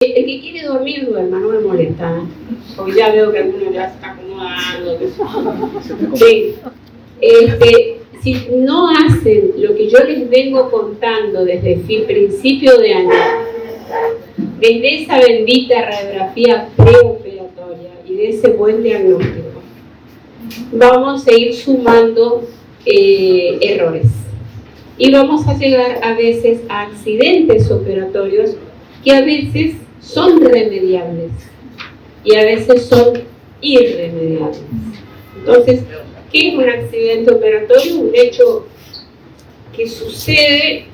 El que quiere dormir, duerma, no me molesta. Porque ya veo que alguno ya se está acomodando. Sí. Si no hacen lo que yo les vengo contando desde el principio de año, desde esa bendita radiografía preoperatoria y de ese buen diagnóstico, vamos a ir sumando errores. Y vamos a llegar a veces a accidentes operatorios que a veces son remediables y a veces son irremediables. Entonces, ¿qué es un accidente operatorio? Un hecho que sucede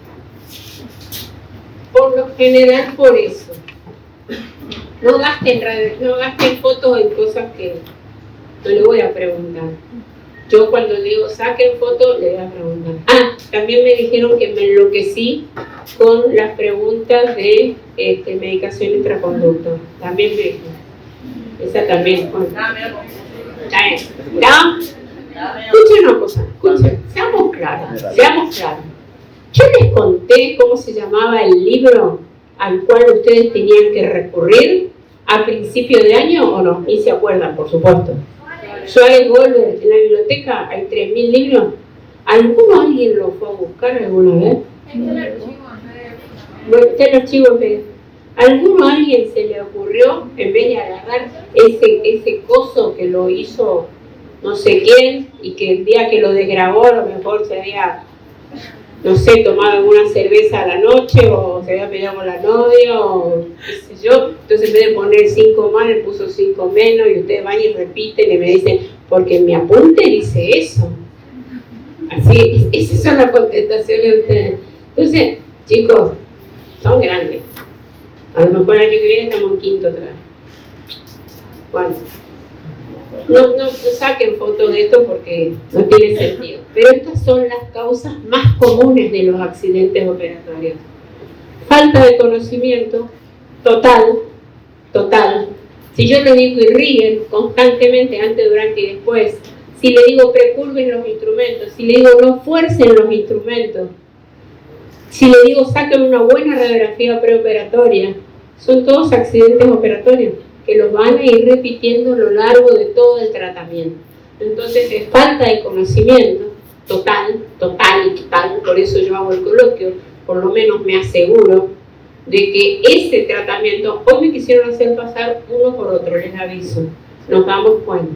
por lo general por eso. No gasten fotos en cosas que no le voy a preguntar. Yo cuando digo saquen fotos, le voy a preguntar. También me dijeron que me enloquecí con las preguntas de medicación intraconducto. También me dijeron. Esa también. Escuchen una cosa, seamos claros. Yo les conté cómo se llamaba el libro al cual ustedes tenían que recurrir a principio de año o no, y se acuerdan, por supuesto. Suárez Goldberg, en la biblioteca hay 3.000 libros. ¿Alguien lo fue a buscar alguna vez? Bueno, está el archivo de... ¿Alguien se le ocurrió, en vez de agarrar ese coso que lo hizo no sé quién, y que el día que lo desgrabó a lo mejor se había, no sé, tomado alguna cerveza a la noche, o se había peleado con la novia, o qué sé yo, entonces en vez de poner 5 más, le puso 5 menos, y ustedes van y repiten y me dicen, porque en mi apunte dice eso. Así, esas son las contestaciones de ustedes. Entonces, chicos, son grandes. A lo mejor el año que viene estamos en quinto otra vez. Bueno, no saquen fotos de esto porque no tiene sentido. Pero estas son las causas más comunes de los accidentes operatorios. Falta de conocimiento total. Si yo le digo irriguen constantemente, antes, durante y después, si le digo precurven los instrumentos, si le digo no fuercen los instrumentos, si le digo saquen una buena radiografía preoperatoria, son todos accidentes operatorios que los van a ir repitiendo a lo largo de todo el tratamiento. Entonces es falta de conocimiento total, por eso yo hago el coloquio, por lo menos me aseguro de que ese tratamiento, hoy me quisieron hacer pasar uno por otro, les aviso, nos damos cuenta,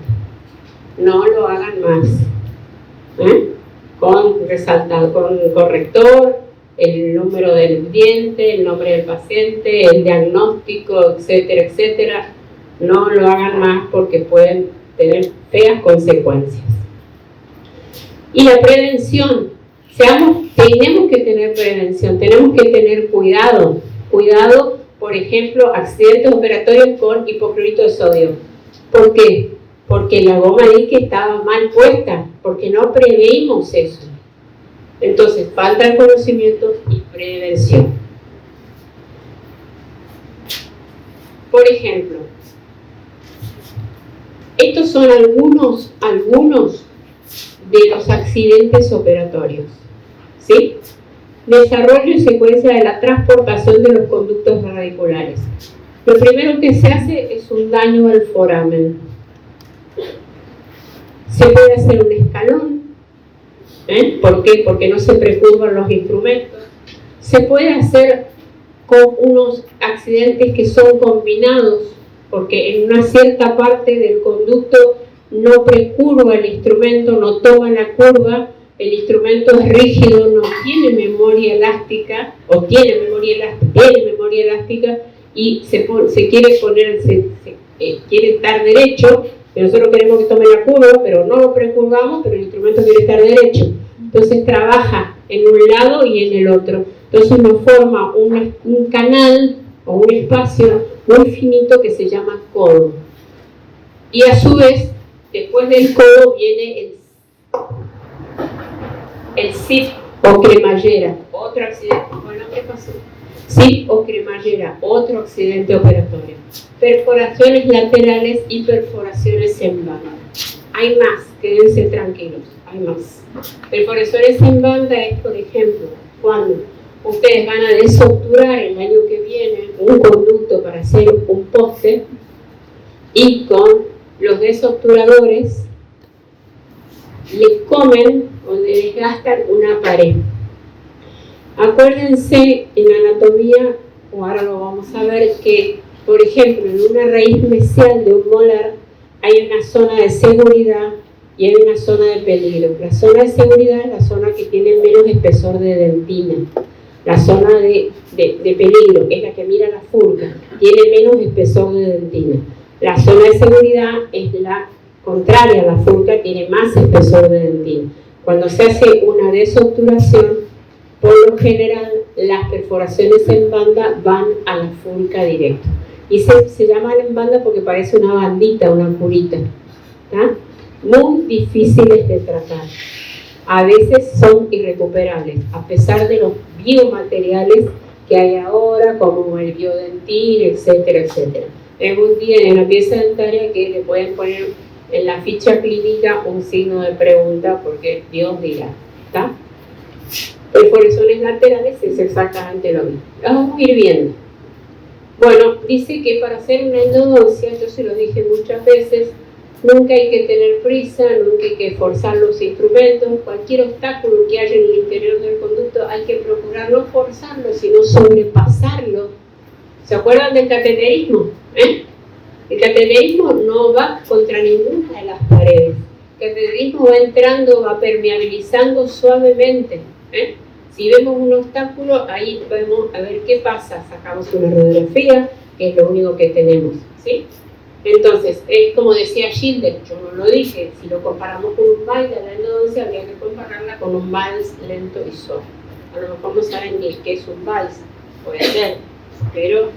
no lo hagan más, con corrector, el número del diente, el nombre del paciente, el diagnóstico, etcétera, no lo hagan más porque pueden tener feas consecuencias. Y la prevención, tenemos que tener prevención, tenemos que tener cuidado, por ejemplo, accidentes operatorios con hipoclorito de sodio. ¿Por qué? Porque la goma dique estaba mal puesta, porque no previmos eso. Entonces, falta de conocimiento y prevención. Por ejemplo, estos son algunos de los accidentes operatorios, ¿sí? Desarrollo y secuencia de la transportación de los conductos radiculares. Lo primero que se hace es un daño al foramen. Se puede hacer un escalón. ¿Por qué? Porque no se precurvan los instrumentos. Se puede hacer con unos accidentes que son combinados, porque en una cierta parte del conducto no precurva el instrumento, no toma la curva, el instrumento es rígido, no tiene memoria elástica, o tiene memoria elástica, y se quiere quiere estar derecho, y nosotros queremos que tome la curva, pero no lo precurvamos, pero el instrumento quiere estar derecho. Entonces trabaja en un lado y en el otro. Entonces nos forma un canal o un espacio muy finito que se llama codo. Y a su vez, después del codo viene el CIP o cremallera, otro accidente. Bueno, ¿qué pasó? CIP o cremallera, otro accidente operatorio. Perforaciones laterales y perforaciones en banda. Hay más, quédense tranquilos, hay más. Perforaciones en banda es, por ejemplo, cuando ustedes van a desobturar el año que viene un conducto para hacer un poste y con los desobturadores le comen o le desgastan una pared. Acuérdense en anatomía, o ahora lo vamos a ver, que por ejemplo en una raíz mesial de un molar hay una zona de seguridad y hay una zona de peligro. La zona de seguridad es la zona que tiene menos espesor de dentina. La zona de peligro es la que mira la furca, tiene menos espesor de dentina. La zona de seguridad es la contraria, la furca tiene más espesor de dentina. Cuando se hace una desobturación, por lo general las perforaciones en banda van a la furca directo. Y se llaman en banda porque parece una bandita, una curita. ¿Tá? Muy difíciles de tratar. A veces son irrecuperables, a pesar de los biomateriales que hay ahora, como el biodentil, etcétera, etcétera. Un día en la pieza dentaria que le pueden poner en la ficha clínica un signo de pregunta, porque Dios dirá, ¿está? Perforaciones laterales es exactamente lo mismo. Vamos a ir viendo. Bueno, dice que para hacer una endodoncia, yo se lo dije muchas veces, nunca hay que tener prisa, nunca hay que forzar los instrumentos. Cualquier obstáculo que haya en el interior del conducto hay que procurar no forzarlo, sino sobrepasarlo. ¿Se acuerdan del cateterismo? El cateterismo no va contra ninguna de las paredes. El cateterismo va entrando, va permeabilizando suavemente. Si vemos un obstáculo, ahí vamos a ver qué pasa. Sacamos una radiografía, que es lo único que tenemos, ¿sí? Entonces, es como decía Schindler, yo no lo dije, si lo comparamos con un vals de la endodoncia, habría que compararla con un vals lento y suave. A lo mejor no saben ni qué es un vals, puede ser, pero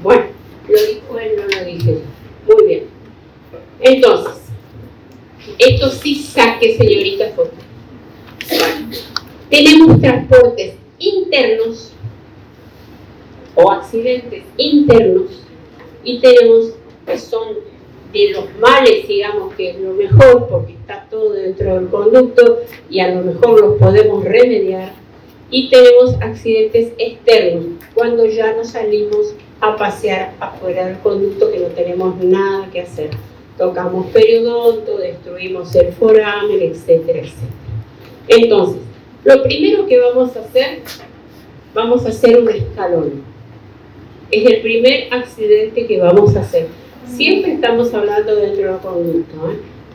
bueno, lo dijo él, no lo dije yo. Muy bien. Entonces, esto sí saque, señorita foto. Bueno, tenemos transportes internos o accidentes internos y tenemos que son de los males, digamos que es lo mejor porque está todo dentro del conducto y a lo mejor los podemos remediar, y tenemos accidentes externos cuando ya nos salimos a pasear afuera del conducto, que no tenemos nada que hacer, tocamos periodonto, destruimos el foramen, etcétera, etcétera. Entonces, lo primero que vamos a hacer un escalón. Es el primer accidente que vamos a hacer. Siempre estamos hablando dentro del conducto,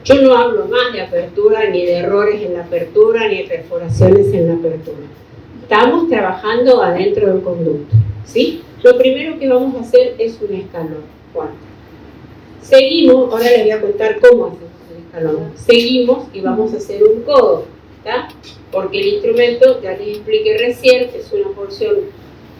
Yo no hablo más de apertura, ni de errores en la apertura, ni de perforaciones en la apertura. Estamos trabajando adentro del conducto, ¿sí? Lo primero que vamos a hacer es un escalón. Bueno, seguimos, ahora les voy a contar cómo hacemos el escalón. Seguimos y vamos a hacer un codo, ¿tá? Porque el instrumento, ya les expliqué recién, es una porción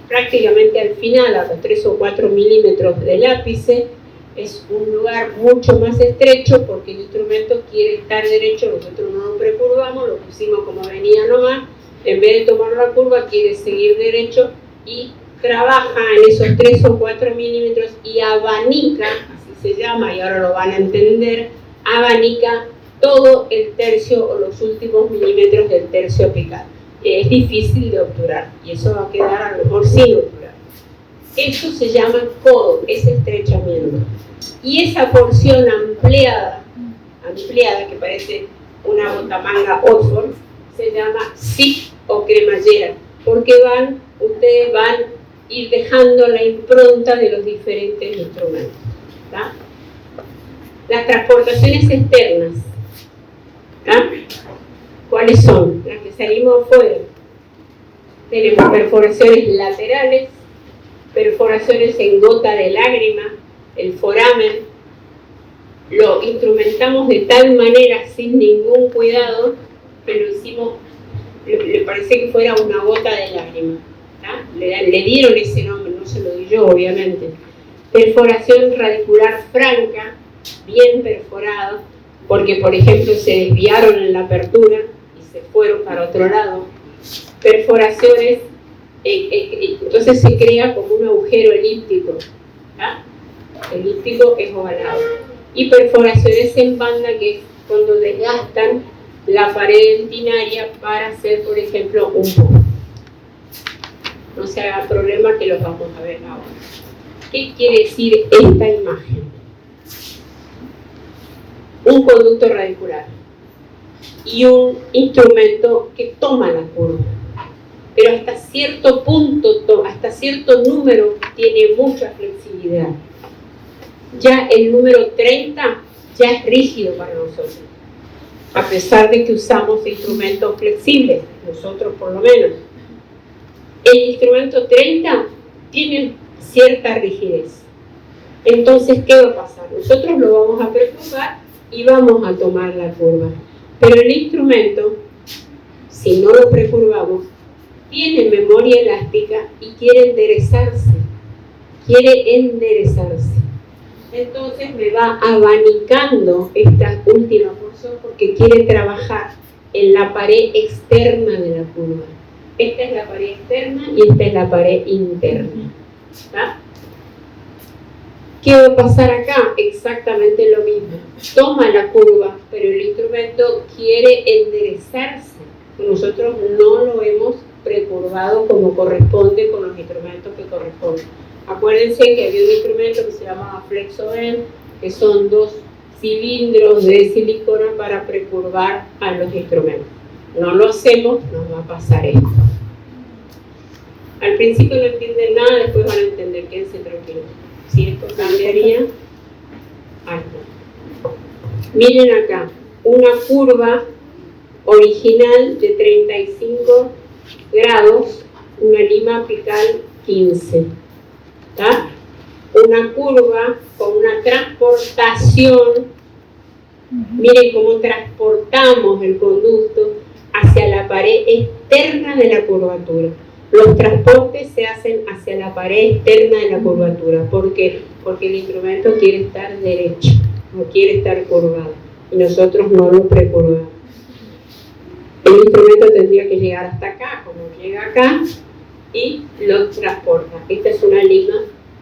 prácticamente al final, a los 3 o 4 milímetros del ápice. Es un lugar mucho más estrecho porque el instrumento quiere estar derecho, nosotros no lo precurvamos, lo pusimos como venía nomás, en vez de tomar la curva quiere seguir derecho y trabaja en esos 3 o 4 milímetros y abanica, así se llama y ahora lo van a entender, abanica todo el tercio o los últimos milímetros del tercio apical. Es difícil de obturar y eso va a quedar a lo mejor sin obturar. Eso se llama codo, ese estrechamiento. Y esa porción ampliada que parece una botamanga Oxford, se llama zip o cremallera, porque ustedes van a ir dejando la impronta de los diferentes instrumentos. ¿Tá? Las transportaciones externas, ¿tá? ¿Cuáles son? Las que salimos afuera. Tenemos perforaciones laterales, perforaciones en gota de lágrima, el foramen. Lo instrumentamos de tal manera, sin ningún cuidado, que lo hicimos, le parece que fuera una gota de lágrima. Le dieron ese nombre, no se lo di yo, obviamente. Perforación radicular franca, bien perforada, porque, por ejemplo, se desviaron en la apertura y se fueron para otro lado. Perforaciones, entonces se crea como un agujero elíptico. Elíptico es ovalado. Y perforaciones en banda, que es cuando desgastan la pared dentinaria para hacer, por ejemplo, un pomo. no se haga problema que los vamos a ver ahora. ¿Qué quiere decir esta imagen? Un conducto radicular y un instrumento que toma la curva, pero hasta cierto punto, hasta cierto número tiene mucha flexibilidad. Ya el número 30 ya es rígido para nosotros, a pesar de que usamos instrumentos flexibles, nosotros por lo menos. El instrumento 30 tiene cierta rigidez. Entonces, ¿qué va a pasar? Nosotros lo vamos a perturbar y vamos a tomar la curva. Pero el instrumento, si no lo precurvamos, tiene memoria elástica y quiere enderezarse. Entonces me va abanicando esta última porción porque quiere trabajar en la pared externa de la curva. Esta es la pared externa y esta es la pared interna. ¿Está? ¿Qué va a pasar acá? Exactamente lo mismo. Toma la curva, pero el instrumento quiere enderezarse. Nosotros no lo hemos precurvado como corresponde con los instrumentos que corresponden. Acuérdense que había un instrumento que se llamaba FlexoBend, que son 2 cilindros de silicona para precurvar a los instrumentos. No lo hacemos, nos va a pasar esto. Al principio no entienden nada, después van a entender, quédense tranquilos. Si esto cambiaría, ahí está. Miren acá, una curva original de 35 grados, una lima apical 15. ¿Está? Una curva con una transportación. Miren cómo transportamos el conducto hacia la pared externa de la curvatura. Los transportes se hacen hacia la pared externa de la curvatura. ¿Por qué? Porque el instrumento quiere estar derecho, no quiere estar curvado. Y nosotros no lo precurvamos. El instrumento tendría que llegar hasta acá, como llega acá, y lo transporta. Esta es una lima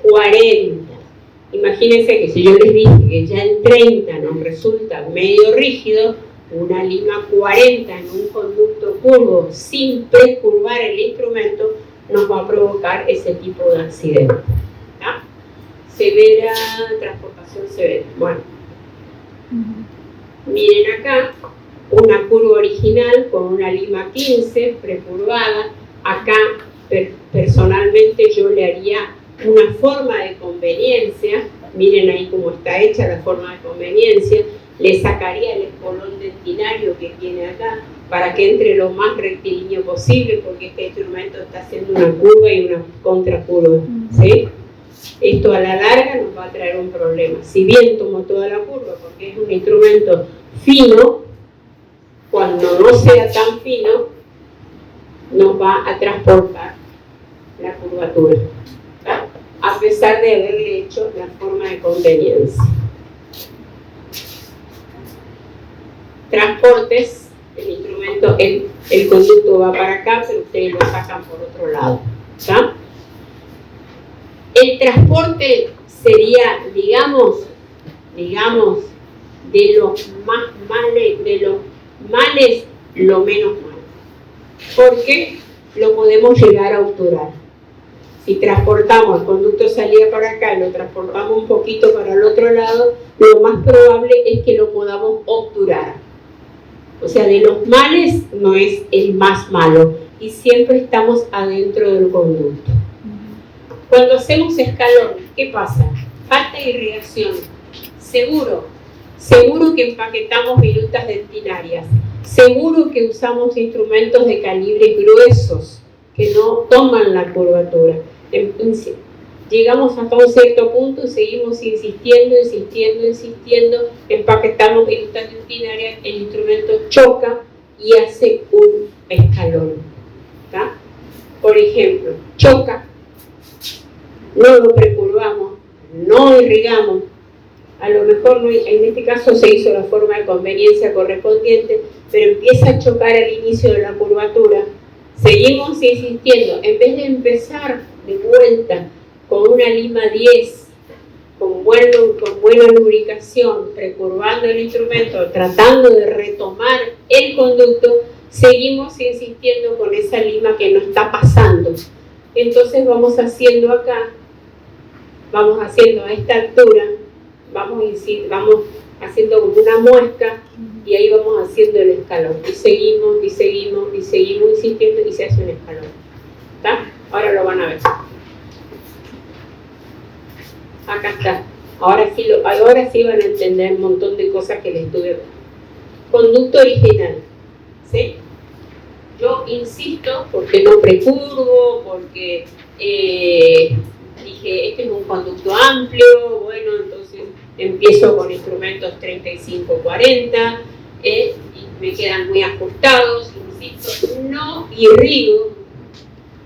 40. Imagínense que si yo les dije que ya el 30 nos resulta medio rígido, una lima 40 en un conducto curvo sin precurvar el instrumento nos va a provocar ese tipo de accidente. ¿Tá? Severa, transportación severa. Bueno, miren acá, una curva original con una lima 15 precurvada. Acá personalmente yo le haría una forma de conveniencia. Miren ahí cómo está hecha la forma de conveniencia. Le sacaría el espolón dentinario que tiene acá para que entre lo más rectilíneo posible, porque este instrumento está haciendo una curva y una contracurva, ¿sí? Esto a la larga nos va a traer un problema. Si bien tomo toda la curva, porque es un instrumento fino, cuando no sea tan fino, nos va a transportar la curvatura, ¿tá? A pesar de haberle hecho la forma de conveniencia. Transportes, el instrumento, el conducto va para acá, pero ustedes lo sacan por otro lado, ¿tá? El transporte sería, digamos, de los más males, lo menos malo. Porque lo podemos llegar a obturar. Si transportamos, el conducto salía para acá y lo transportamos un poquito para el otro lado, lo más probable es que lo podamos obturar. O sea, de los males no es el más malo y siempre estamos adentro del conducto. Cuando hacemos escalón, ¿qué pasa? Falta de irrigación. Seguro que empaquetamos virutas dentinarias. Seguro que usamos instrumentos de calibres gruesos que no toman la curvatura. Llegamos hasta un cierto punto y seguimos insistiendo, empaquetamos virutas dentinarias, el instrumento choca y hace un escalón. ¿Tá? Por ejemplo, choca, no lo precurvamos, no irrigamos, a lo mejor no, en este caso se hizo la forma de conveniencia correspondiente, pero empieza a chocar al inicio de la curvatura, seguimos insistiendo, en vez de empezar de vuelta con una lima 10, con buena lubricación, precurvando el instrumento, tratando de retomar el conducto, seguimos insistiendo con esa lima que no está pasando. Entonces vamos haciendo acá, vamos haciendo a esta altura, vamos haciendo como una muesca y ahí vamos haciendo el escalón. Y seguimos, y seguimos, y seguimos insistiendo y se hace un escalón. ¿Está? Ahora lo van a ver. Acá está. Ahora sí van a entender un montón de cosas que les estuve hablando. Conducto original. ¿Sí? Yo insisto porque no precurvo, porque dije, este es un conducto amplio, bueno, entonces empiezo con instrumentos 35-40 y me quedan muy ajustados, insisto, no irrigo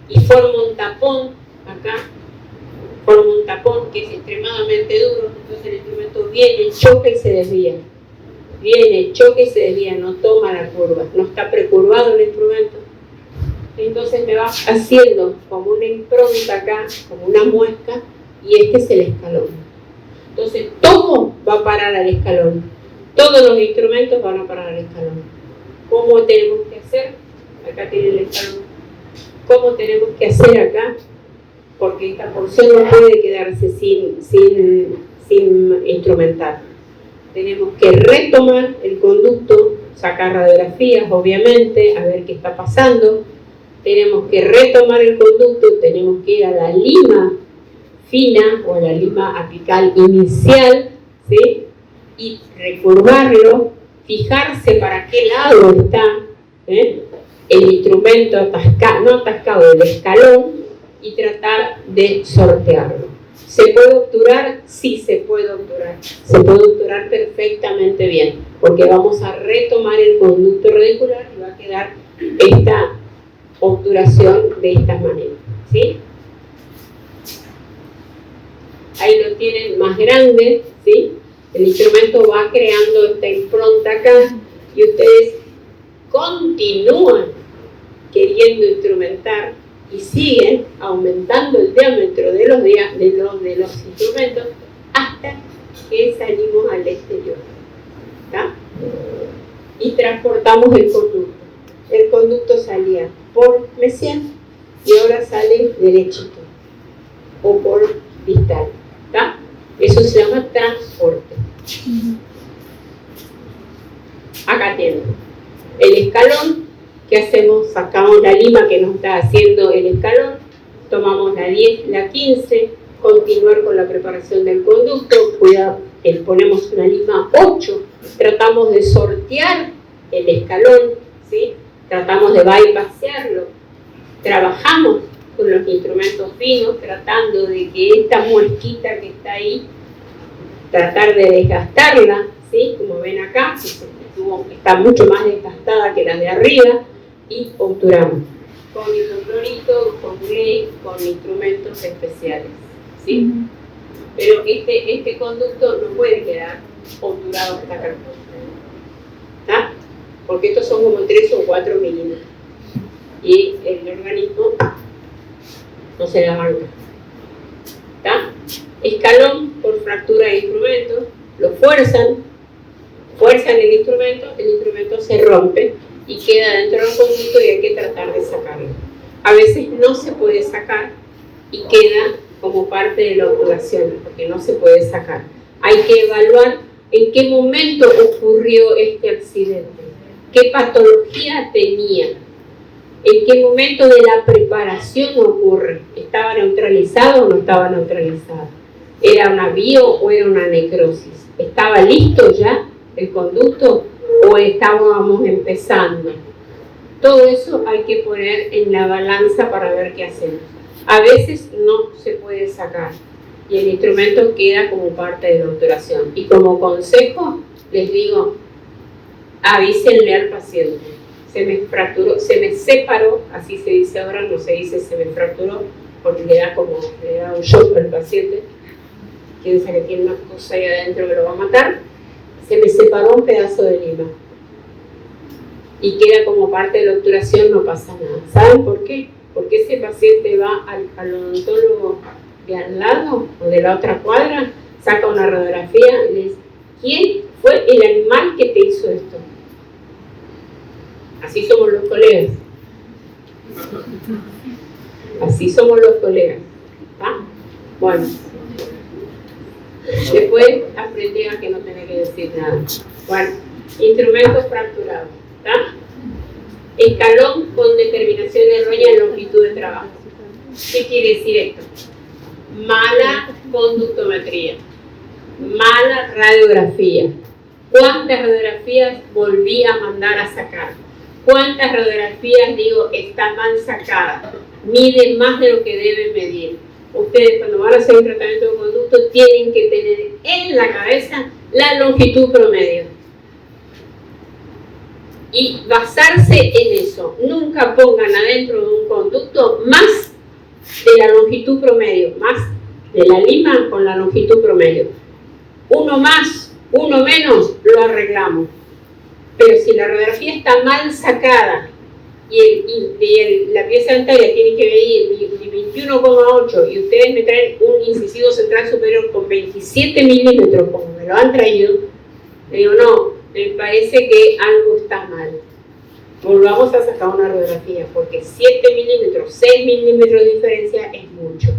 y formo un tapón acá, formo un tapón que es extremadamente duro, entonces el instrumento viene, choca y se desvía. Viene, choca y se desvía, no toma la curva, no está precurvado el instrumento. Entonces me va haciendo como una impronta acá, como una muesca, y este es el escalón. Entonces todo va a parar al escalón. Todos los instrumentos van a parar al escalón. ¿Cómo tenemos que hacer? Acá tiene el escalón. ¿Cómo tenemos que hacer acá? Porque esta porción no puede quedarse sin instrumentar. Tenemos que retomar el conducto, sacar radiografías, obviamente, a ver qué está pasando. Tenemos que retomar el conducto, tenemos que ir a la lima fina o a la lima apical inicial, ¿sí? Y recurvarlo, fijarse para qué lado está el instrumento no atascado, el escalón, y tratar de sortearlo. ¿Se puede obturar? Sí, se puede obturar. Se puede obturar perfectamente bien, porque vamos a retomar el conducto radicular y va a quedar esta obturación de esta manera. ¿Sí? Ahí lo tienen más grande, ¿sí? El instrumento va creando esta impronta acá y ustedes continúan queriendo instrumentar y siguen aumentando el diámetro de los instrumentos hasta que salimos al exterior. ¿Está? Y transportamos el conducto. El conducto salía por mesial y ahora sale derechito o por distal. ¿Está? Eso se llama transporte. Acá tienen el escalón. ¿Qué hacemos? Sacamos la lima que nos está haciendo el escalón, tomamos la 10, la 15, continuar con la preparación del conducto, cuidado, ponemos una lima 8, tratamos de sortear el escalón, ¿sí? Tratamos de bypassearlo, trabajamos con los instrumentos finos, tratando de que esta muesquita que está ahí, tratar de desgastarla, ¿sí? Como ven acá, está mucho más desgastada que la de arriba, y obturamos con hidroclorito, con gley, con instrumentos especiales, ¿sí? Pero este conducto no puede quedar obturado hasta acá, ¿está? Porque estos son como 3 o 4 milímetros y el organismo no se la banca, ¿está? Escalón por fractura de instrumento, lo fuerzan el instrumento se rompe y queda dentro del conducto y hay que tratar de sacarlo. A veces no se puede sacar y queda como parte de la obturación, porque no se puede sacar. Hay que evaluar en qué momento ocurrió este accidente, qué patología tenía, en qué momento de la preparación ocurre. ¿Estaba neutralizado o no estaba neutralizado? ¿Era una bio o era una necrosis? ¿Estaba listo ya el conducto o estábamos empezando? Todo eso hay que poner en la balanza para ver qué hacemos. A veces no se puede sacar y el instrumento queda como parte de la obturación. Y como consejo les digo, avísenle al paciente. Se me fracturó, se me separó, así se dice ahora, no se dice se me fracturó porque le da un shock al paciente, piensa que tiene una cosa ahí adentro que lo va a matar. Se me separó un pedazo de lima y queda como parte de la obturación, no pasa nada. ¿Saben por qué? Porque ese paciente va al odontólogo de al lado o de la otra cuadra, saca una radiografía y le dice, ¿quién fue el animal que te hizo esto? Así somos los colegas. Así somos los colegas. ¿Tá? Bueno. Después aprendí a que no tenía que decir nada. Bueno, instrumentos fracturados. ¿Tá? Escalón con determinación errónea en longitud de trabajo. ¿Qué quiere decir esto? Mala conductometría, mala radiografía. ¿Cuántas radiografías volví a mandar a sacar? ¿Cuántas radiografías digo está mal sacada? Mide más de lo que debe medir. Ustedes cuando van a hacer un tratamiento de conducto tienen que tener en la cabeza la longitud promedio y basarse en eso. Nunca pongan adentro de un conducto más de la longitud promedio, más de la lima con la longitud promedio. Uno más, uno menos, lo arreglamos. Pero si la radiografía está mal sacada y la pieza dentaria tiene que medir 21,8 y ustedes me traen un incisivo central superior con 27 milímetros, como me lo han traído, le digo, no, me parece que algo está mal. Volvamos a sacar una radiografía, porque 7 milímetros, 6 milímetros de diferencia es mucho.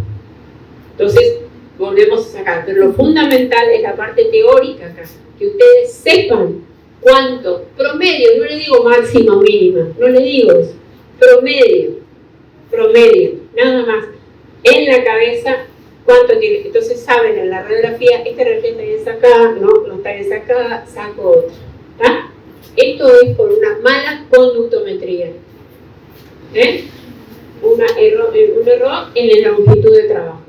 Entonces, volvemos a sacar. Pero lo fundamental es la parte teórica acá, que ustedes sepan cuánto, promedio, no le digo máxima o mínima, no le digo eso, promedio, nada más, en la cabeza, cuánto tiene. Entonces saben en la radiografía, esta radiografía está bien sacada, no está bien sacada, saco otra. ¿Tá? Esto es por una mala conductometría. Un error en la longitud de trabajo.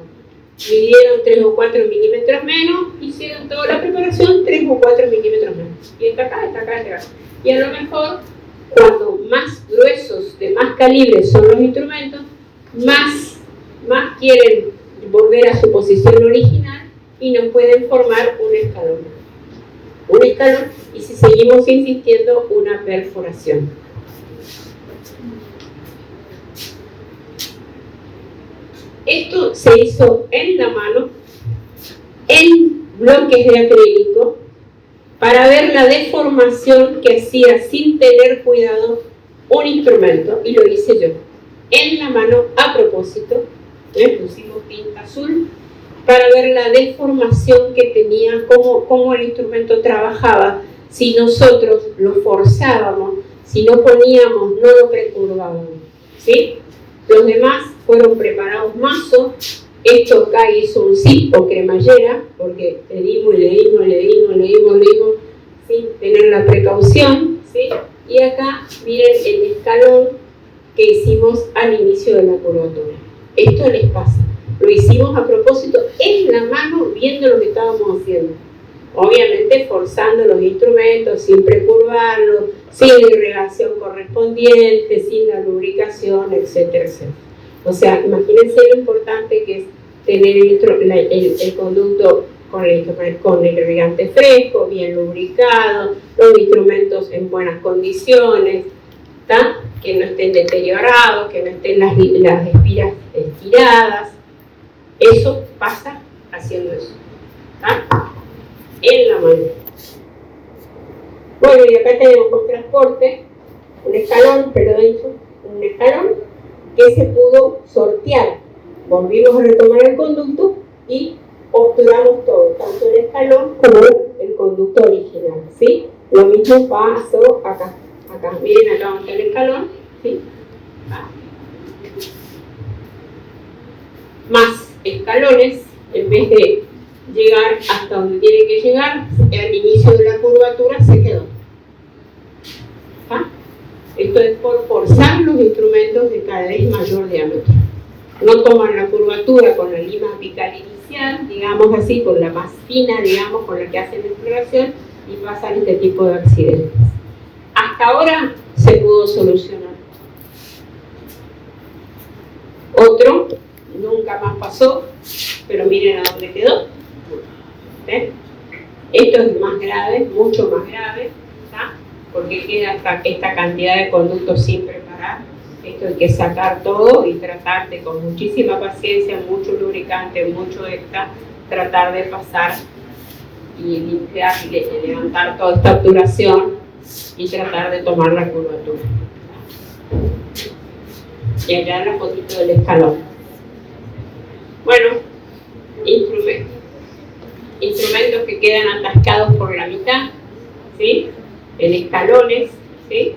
Midieron 3 o 4 milímetros menos, hicieron toda la preparación 3 o 4 milímetros menos. Y está acá. Y a lo mejor, cuando más gruesos, de más calibre son los instrumentos, más quieren volver a su posición original y nos pueden formar un escalón. Y si seguimos insistiendo, una perforación. Esto se hizo en la mano, en bloques de acrílico, para ver la deformación que hacía sin tener cuidado un instrumento, y lo hice yo. En la mano, a propósito, pusimos tinta azul, para ver la deformación que tenía, cómo el instrumento trabajaba, si nosotros lo forzábamos, si no poníamos, no lo precurvábamos, ¿sí? Los demás fueron preparados mazos. Esto acá hizo un zip o cremallera, porque le dimos sin tener la precaución, ¿sí? Y acá miren el escalón que hicimos al inicio de la curvatura. Esto les pasa. Lo hicimos a propósito en la mano, viendo lo que estábamos haciendo. Obviamente forzando los instrumentos, sin precurvarlos, sin la irrigación correspondiente, sin la lubricación, etcétera, etcétera. O sea, imagínense lo importante que es tener el conducto con el irrigante fresco, bien lubricado, los instrumentos en buenas condiciones, ¿tá? Que no estén deteriorados, que no estén las espiras estiradas. Eso pasa haciendo eso, ¿tá? En la mano. Bueno, y acá tenemos un transporte, un escalón, un escalón que se pudo sortear. Volvimos a retomar el conducto y obturamos todo, tanto el escalón como el conducto original, ¿sí? Lo mismo pasó acá. Miren, acá está el escalón, ¿sí? Más escalones, en vez de llegar hasta donde tiene que llegar, al inicio de la curvatura se quedó. Esto es por forzar los instrumentos de cada vez mayor diámetro. No toman la curvatura con la lima apical inicial, digamos así, con la más fina, digamos, con la que hacen la exploración, y pasan este tipo de accidentes. Hasta ahora se pudo solucionar. Otro, nunca más pasó, pero miren a dónde quedó. Esto es más grave, mucho más grave, ¿tá? Porque queda esta cantidad de conductos sin preparar. Esto hay que sacar todo y tratar de, con muchísima paciencia, mucho lubricante, mucho extra, tratar de pasar y limpiar y levantar toda esta obturación y tratar de tomar la curvatura. Y acá la fotito del escalón. Bueno, instrumentos que quedan atascados por la mitad, ¿sí? En escalones, ¿sí?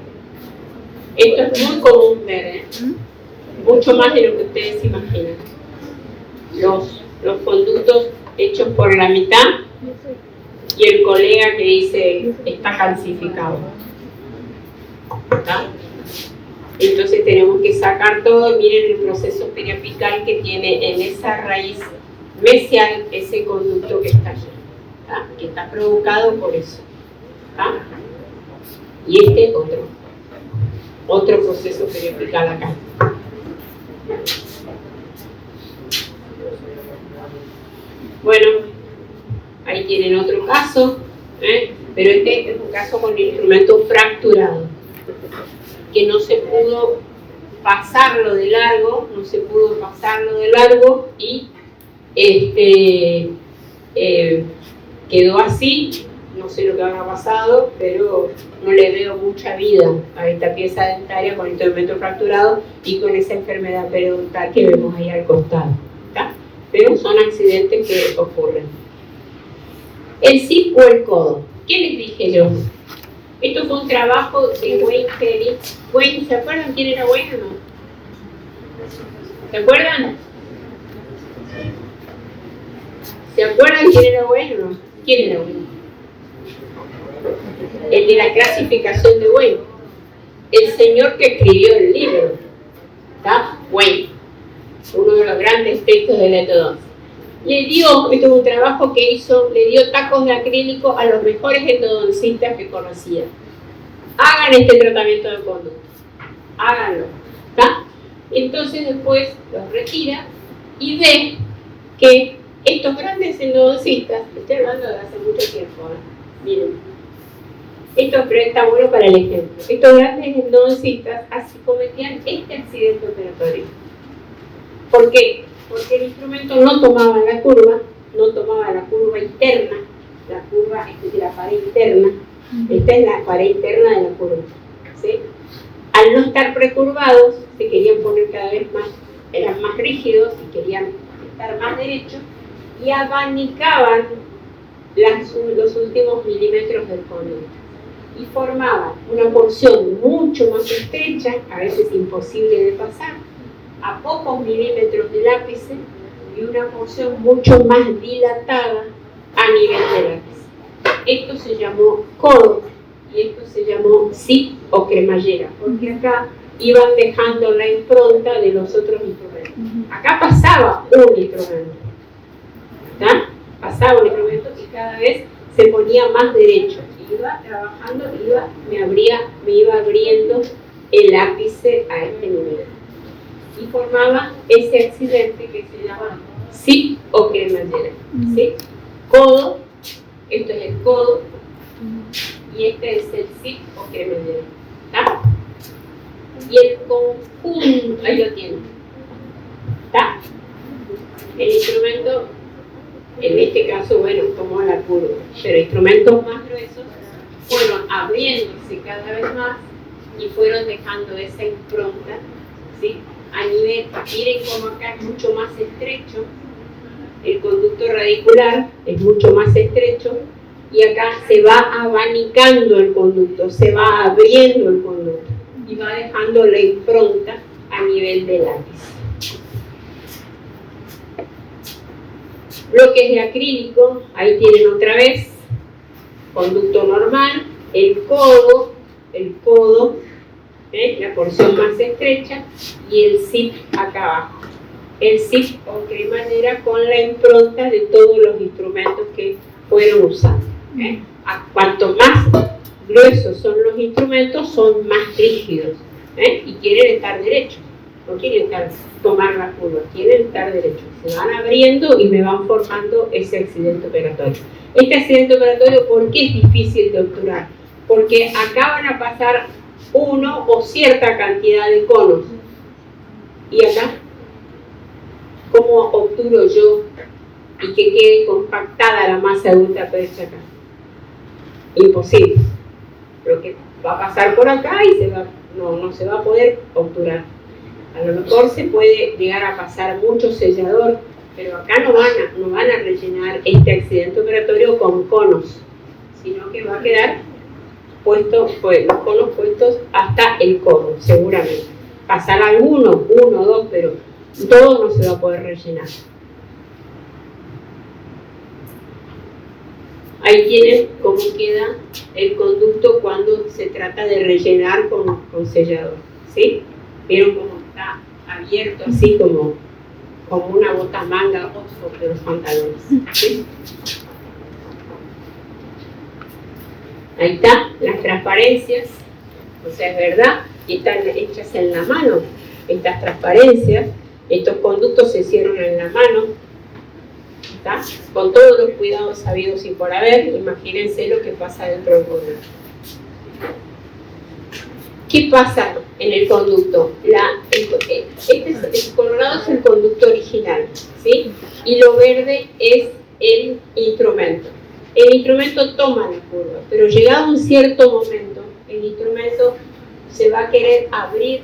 Esto es muy común ver, ¿eh? Mucho más de lo que ustedes imaginan. Los conductos hechos por la mitad y el colega que dice está calcificado. ¿Está? Entonces tenemos que sacar todo. Miren el proceso periapical que tiene en esa raíz mesial ese conducto que está allí, ¿tá? Que está provocado por eso, ¿tá? Y este otro proceso periapical acá. Bueno, ahí tienen otro caso, pero este es un caso con instrumento fracturado, que no se pudo pasarlo de largo, y quedó así. No sé lo que habrá pasado, pero no le veo mucha vida a esta pieza dentaria con instrumento fracturado y con esa enfermedad periodontal que vemos ahí al costado, ¿tá? Pero son accidentes que ocurren. El zip o el codo. ¿Qué les dije yo? Esto fue un trabajo de Wayne Kelly. Wayne, ¿se acuerdan quién era Wayne o no? ¿Se acuerdan? ¿Se acuerdan quién era Wayne o no? ¿Quién era Wayne? El de la clasificación de Wayne. El señor que escribió el libro. ¿Está? Wayne. Uno de los grandes textos del endodoncia. Le dio, esto es un trabajo que hizo, le dio tacos de acrílico a los mejores endodoncistas que conocía. Hagan este tratamiento de conducto. Háganlo. ¿Está? Entonces después los retira y ve que estos grandes endodoncistas, estoy hablando de hace mucho tiempo, miren, esto está bueno para el ejemplo, estos grandes endodoncistas así cometían este accidente operatorio. ¿Por qué? Porque el instrumento no tomaba la curva interna, la curva es de la pared interna, esta es la pared interna de la curva, ¿sí? Al no estar precurvados, se querían poner cada vez más, eran más rígidos y querían estar más derechos y abanicaban los últimos milímetros del conducto y formaban una porción mucho más estrecha, a veces imposible de pasar, a pocos milímetros del ápice, y una porción mucho más dilatada a nivel del ápice. Esto se llamó codo y esto se llamó zip o cremallera, porque acá iban dejando la impronta de los otros instrumentos. Acá pasaba un instrumento, ¿tá? Pasaba un instrumento y cada vez se ponía más derecho. Iba trabajando, me iba abriendo el ápice a este nivel. Y formaba ese accidente que se llama zip o cremallera. ¿Sí? Codo, esto es el codo, y este es el zip o cremallera. ¿Está? Y el conjunto, ahí lo tienen. ¿Está? El instrumento, en este caso, bueno, tomó la curva, pero instrumentos más gruesos fueron abriéndose cada vez más y fueron dejando esa impronta, ¿sí? A nivel, miren como acá es mucho más estrecho, el conducto radicular es mucho más estrecho y acá se va abanicando el conducto, se va abriendo el conducto y va dejando la impronta a nivel del ápice. Bloques de acrílico, ahí tienen otra vez, conducto normal, el codo, la porción más estrecha, y el zip acá abajo. El zip o cremallera con la impronta de todos los instrumentos que fueron usados. Cuanto más gruesos son los instrumentos, son más rígidos y quieren estar derechos. No quieren tomar la curva, quieren estar derechos. Se van abriendo y me van formando ese accidente operatorio. Este accidente operatorio, ¿por qué es difícil de obturar? Porque acá van a pasar uno o cierta cantidad de conos. Y acá, ¿cómo obturo yo y que quede compactada la masa de ultraperecha acá? Imposible. Lo que va a pasar por acá y no se va a poder obturar. A lo mejor se puede llegar a pasar mucho sellador, pero acá no van a rellenar este accidente operatorio con conos, sino que va a quedar puesto, pues, los conos puestos hasta el cono, seguramente. Pasar alguno, uno o dos, pero todo no se va a poder rellenar. Ahí tienen cómo queda el conducto cuando se trata de rellenar con sellador, ¿sí? ¿Vieron cómo está abierto así como una bota manga Oxford de los pantalones? ¿Sí? Ahí está, las transparencias, o sea, es verdad, y están hechas en la mano estas transparencias. Estos conductos se cierran en la mano, ¿está? Con todos los cuidados sabidos y por haber. Imagínense lo que pasa dentro del conducto. ¿Qué pasa en el conducto? El colorado es el conducto original, ¿sí? Y lo verde es el instrumento. El instrumento toma la curva, pero llegado a un cierto momento, el instrumento se va a querer abrir,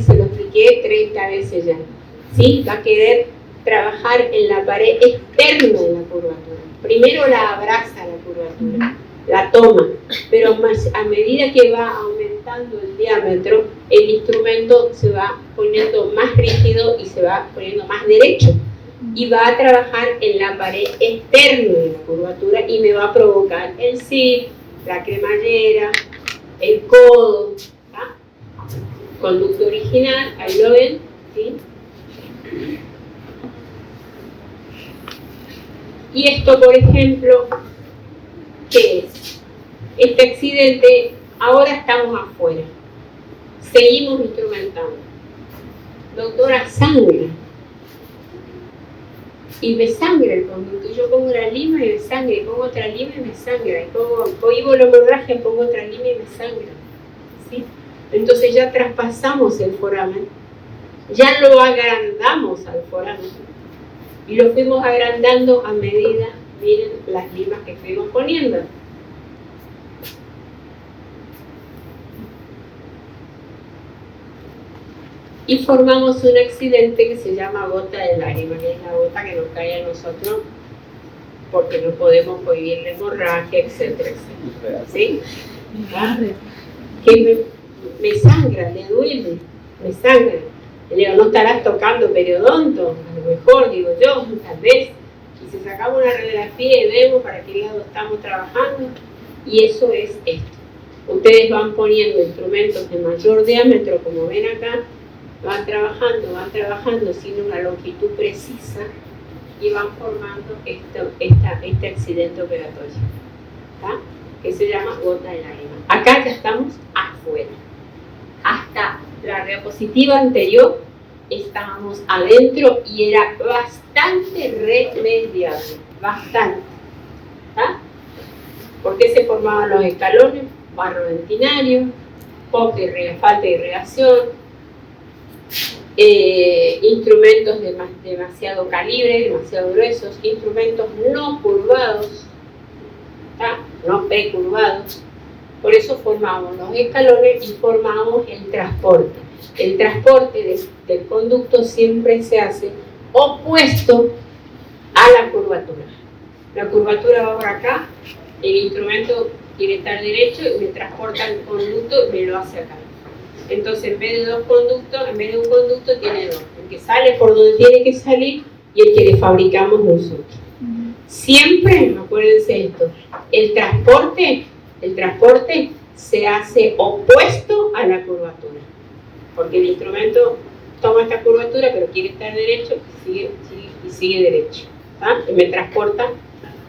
se lo expliqué 30 veces ya, ¿sí? Va a querer trabajar en la pared externa de la curvatura. Primero la abraza la curvatura, la toma, pero a medida que va aumentando el diámetro, el instrumento se va poniendo más rígido y se va poniendo más derecho. Y va a trabajar en la pared externa de la curvatura y me va a provocar el zip, la cremallera, el codo, ¿tá? Conducto original, ahí lo ven, ¿sí? Y esto, por ejemplo, ¿qué es? Este accidente, ahora estamos afuera, seguimos instrumentando. Doctora, sangra. Y me sangra el conducto. Yo pongo una lima y me sangra, y pongo otra lima y me sangra, y cohibo la hemorragia, pongo otra lima y me sangra, ¿sí? Entonces ya traspasamos el foramen, ya lo agrandamos al foramen, y lo fuimos agrandando a medida, miren las limas que fuimos poniendo. Y formamos un accidente que se llama gota de lágrima, que es la gota que nos cae a nosotros porque no podemos cohibir la hemorragia, etcétera, etcétera. ¿Sí? Que me sangra, le duele, me sangra. Le digo, ¿no estarás tocando periodonto? A lo mejor, digo yo, tal vez. Y si sacamos una radiografía y vemos para qué lado estamos trabajando, y eso es esto. Ustedes van poniendo instrumentos de mayor diámetro, como ven acá, van trabajando sin una longitud precisa y van formando este accidente operatorio, ¿tá? Que se llama gota de lágrima. Acá ya estamos afuera. Hasta la diapositiva anterior estábamos adentro y era bastante remediable, bastante, ¿tá? ¿Por qué se formaban los escalones? Barro dentinario, falta de irrigación, instrumentos de demasiado calibre, demasiado gruesos, instrumentos no curvados, ¿tá? No precurvados. Por eso formamos los escalones y formamos el transporte. El transporte del conducto siempre se hace opuesto a la curvatura. La curvatura va por acá, el instrumento quiere estar derecho y me transporta el conducto y me lo hace acá. Entonces, en vez de un conducto tiene dos. El que sale por donde tiene que salir y el que le fabricamos nosotros. Siempre, acuérdense esto, el transporte se hace opuesto a la curvatura. Porque el instrumento toma esta curvatura, pero quiere estar derecho y sigue derecho, ¿tá? Y me transporta,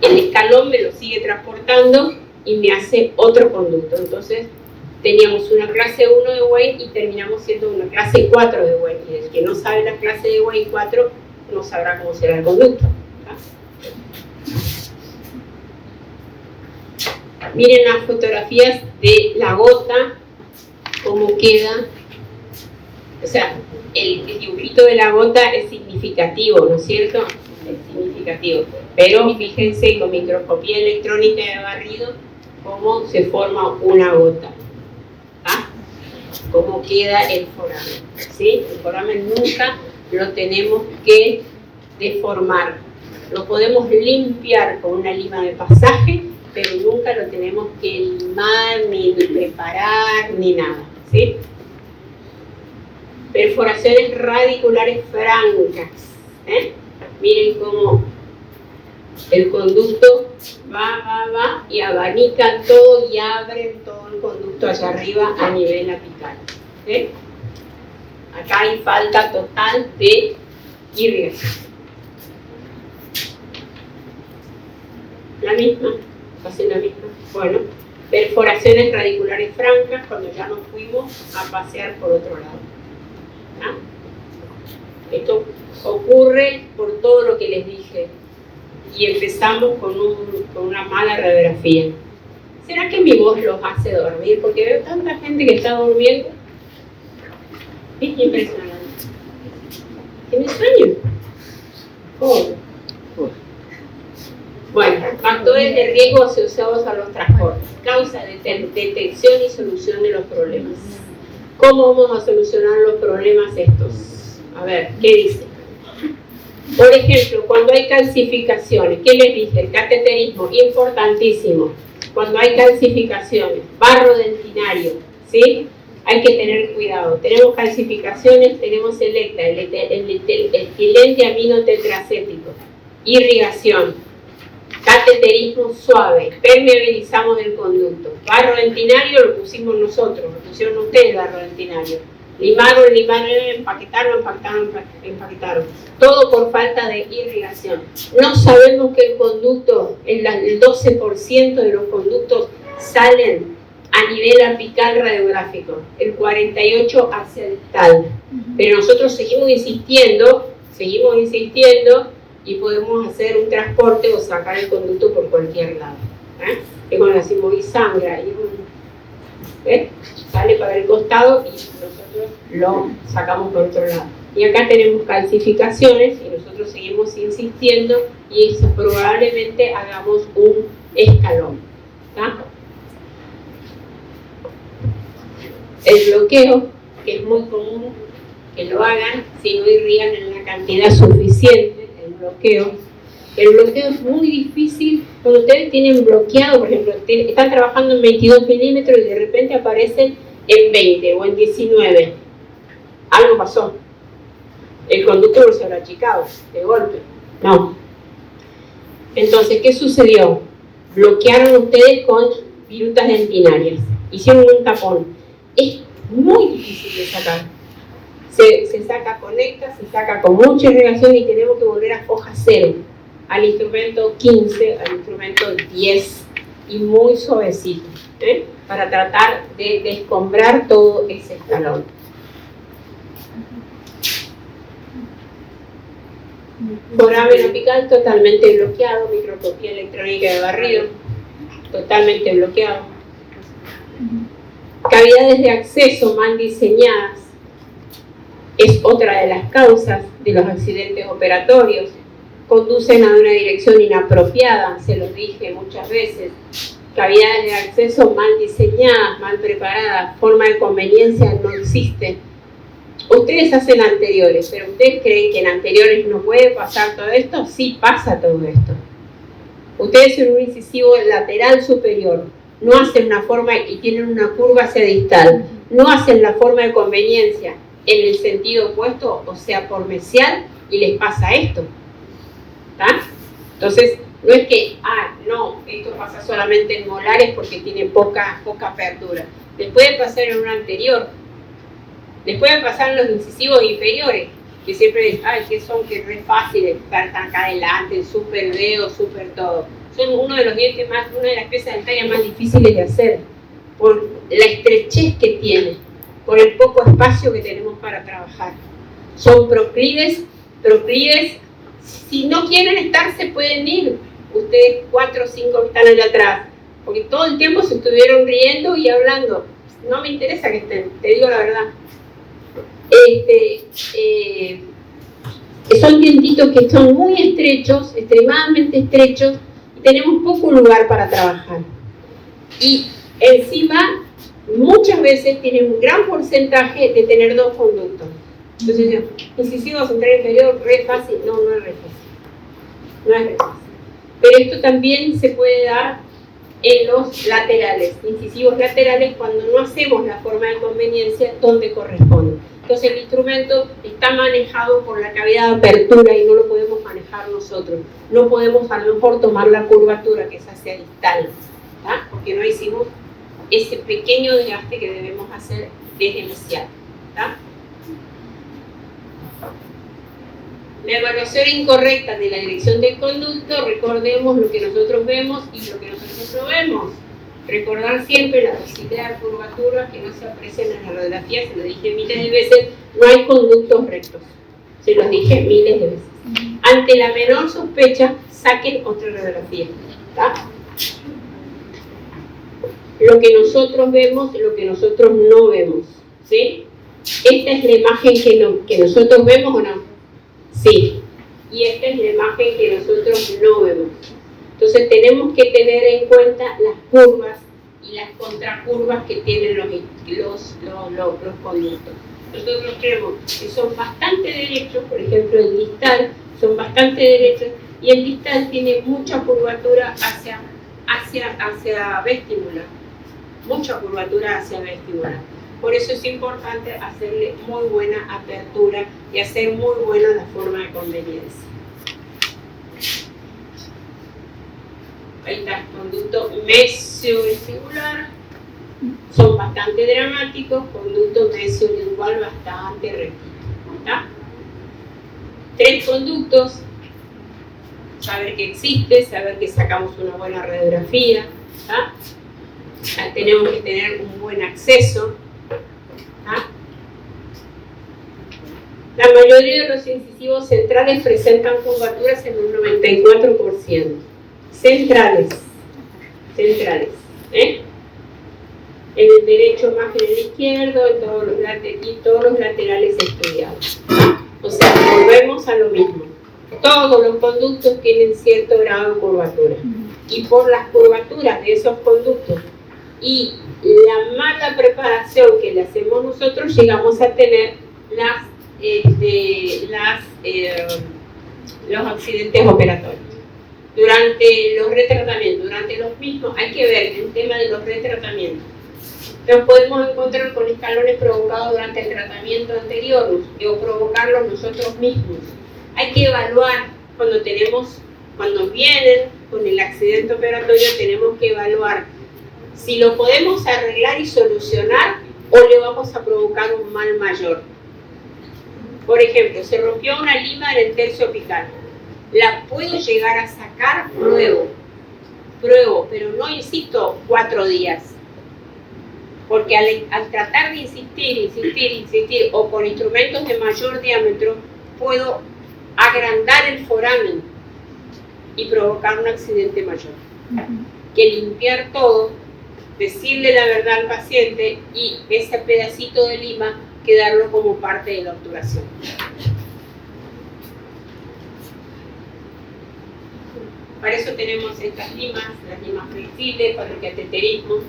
el escalón me lo sigue transportando y me hace otro conducto. Entonces, teníamos una clase 1 de Wayne y terminamos siendo una clase 4 de Wayne. Y el que no sabe la clase de Wayne 4 no sabrá cómo será el conducto, ¿tá? Miren las fotografías de la gota, cómo queda. O sea, el dibujito de la gota es significativo, ¿no es cierto? Es significativo. Pero fíjense con microscopía electrónica de barrido cómo se forma una gota. ¿Ah? cómo queda el foramen, ¿sí? El foramen nunca lo tenemos que deformar. Lo podemos limpiar con una lima de pasaje, pero nunca lo tenemos que limar, ni preparar, ni nada, ¿sí? Perforaciones radiculares francas, ¿eh? Miren cómo el conducto va y abanica todo y abre todo el conducto hacia arriba a nivel apical, ¿sí? Acá hay falta total de irrigación. La misma, casi la misma. Bueno, perforaciones radiculares francas cuando ya nos fuimos a pasear por otro lado. ¿Ah? Esto ocurre por todo lo que les dije. Y empezamos con una mala radiografía. ¿Será que mi voz los hace dormir? Porque veo tanta gente que está durmiendo. Es impresionante. ¿Tiene sueño? Joder. Bueno, factores de riesgo asociados a los transportes. Causa de detección y solución de los problemas. ¿Cómo vamos a solucionar los problemas estos? A ver, ¿qué dice? Por ejemplo, cuando hay calcificaciones, ¿qué les dije? El cateterismo, importantísimo. Cuando hay calcificaciones, barro dentinario, ¿sí? Hay que tener cuidado. Tenemos calcificaciones, tenemos selecta, el etilente amino tetracético, irrigación, cateterismo suave, permeabilizamos el conducto. Barro dentinario lo pusimos nosotros, lo pusieron ustedes el barro dentinario. Limaron, empaquetaron. Todo por falta de irrigación. No sabemos que el conducto, el 12% de los conductos salen a nivel apical radiográfico, el 48% hacia distal. Pero nosotros seguimos insistiendo y podemos hacer un transporte o sacar el conducto por cualquier lado. Es cuando decimos y sangra, sale para el costado y nosotros lo sacamos por otro lado. Y acá tenemos calcificaciones y nosotros seguimos insistiendo y eso probablemente hagamos un escalón. ¿Tá? El bloqueo, que es muy común que lo hagan si no irrigan en la cantidad suficiente. El bloqueo es muy difícil cuando ustedes tienen bloqueado, por ejemplo, están trabajando en 22 milímetros y de repente aparecen en 20 o en 19. Algo pasó. El conducto se habrá achicado de golpe. No. Entonces, ¿qué sucedió? Bloquearon ustedes con virutas dentinarias. Hicieron un tapón. Es muy difícil de sacar. Se saca con néctar, se saca con mucha irrigación y tenemos que volver a foja 0, al instrumento 15, al instrumento 10 y muy suavecito, para tratar de descombrar todo ese escalón. Foramen apical totalmente bloqueado, microscopía electrónica de barrido, totalmente bloqueado. Cavidades de acceso mal diseñadas. Es otra de las causas de los accidentes operatorios. Conducen a una dirección inapropiada, se los dije muchas veces. Cavidades de acceso mal diseñadas, mal preparadas, forma de conveniencia no existe. Ustedes hacen anteriores, pero ¿ustedes creen que en anteriores no puede pasar todo esto? Sí pasa todo esto. Ustedes en un incisivo lateral superior no hacen una forma y tienen una curva hacia distal, no hacen la forma de conveniencia en el sentido opuesto, o sea, por mesial, y les pasa esto. ¿Tá? Entonces, no es que, no, esto pasa solamente en molares porque tiene poca apertura. Les puede pasar en un anterior, les puede pasar en los incisivos inferiores, que siempre dicen, que son que es re fácil estar acá adelante, súper veo, súper todo. Son uno de los dientes más, una de las piezas dentarias más difíciles de hacer, por la estrechez que tiene, por el poco espacio que tenemos para trabajar. Son proclives, si no quieren estar se pueden ir, ustedes 4 o 5 que están allá atrás, porque todo el tiempo se estuvieron riendo y hablando, no me interesa que estén, te digo la verdad. Son dientitos que son muy estrechos, extremadamente estrechos, y tenemos poco lugar para trabajar. Y encima muchas veces tienen un gran porcentaje de tener dos conductos. Entonces, incisivo central inferior, re fácil. No, no es re fácil. No es re fácil. Pero esto también se puede dar en los laterales, incisivos laterales, cuando no hacemos la forma de conveniencia donde corresponde. Entonces el instrumento está manejado por la cavidad de apertura y no lo podemos manejar nosotros. No podemos a lo mejor tomar la curvatura que es hacia distal, ¿tá? Porque no hicimos ese pequeño desgaste que debemos hacer desde inicial, ¿tá? La evaluación incorrecta de la dirección del conducto, recordemos lo que nosotros vemos y lo que nosotros no vemos. Recordar siempre la posibilidad de curvaturas que no se aprecian en la radiografía, se lo dije miles de veces, no hay conductos rectos. Se los dije miles de veces. Ante la menor sospecha, saquen otra radiografía, ¿tá? Lo que nosotros vemos, lo que nosotros no vemos, ¿sí? Esta es la imagen que nosotros vemos o no. Sí, y esta es la imagen que nosotros no vemos. Entonces tenemos que tener en cuenta las curvas y las contracurvas que tienen los conductos. Nosotros creemos que son bastante derechos, por ejemplo el distal son bastante derechos y el distal tiene mucha curvatura hacia vestibular, mucha curvatura hacia vestibular. Por eso es importante hacerle muy buena apertura y hacer muy buena la forma de conveniencia. Ahí está, conducto mesiovestibular, son bastante dramáticos, conducto mesiolingual bastante rectito, ¿tá? 3 conductos, saber que existe, saber que sacamos una buena radiografía, ¿tá? Tenemos que tener un buen acceso. La mayoría de los incisivos centrales presentan curvaturas en un 94%. Centrales. En el derecho más que en el izquierdo, en todos los laterales estudiados. O sea, volvemos a lo mismo. Todos los conductos tienen cierto grado de curvatura. Y por las curvaturas de esos conductos y la mala preparación que le hacemos nosotros, llegamos a tener los accidentes operatorios. Durante los retratamientos, durante los mismos, hay que ver el tema de los retratamientos. Nos podemos encontrar con escalones provocados durante el tratamiento anterior o provocarlos nosotros mismos. Hay que evaluar cuando vienen con el accidente operatorio, tenemos que evaluar si lo podemos arreglar y solucionar o le vamos a provocar un mal mayor. Por ejemplo, se rompió una lima en el tercio apical. ¿La puedo llegar a sacar? Pruebo, pero no insisto 4 días. Porque al tratar de insistir, o con instrumentos de mayor diámetro, puedo agrandar el foramen y provocar un accidente mayor. Que limpiar todo, decirle la verdad al paciente y ese pedacito de lima quedarlo como parte de la obturación. Para eso tenemos estas limas, las limas flexibles para el cateterismo,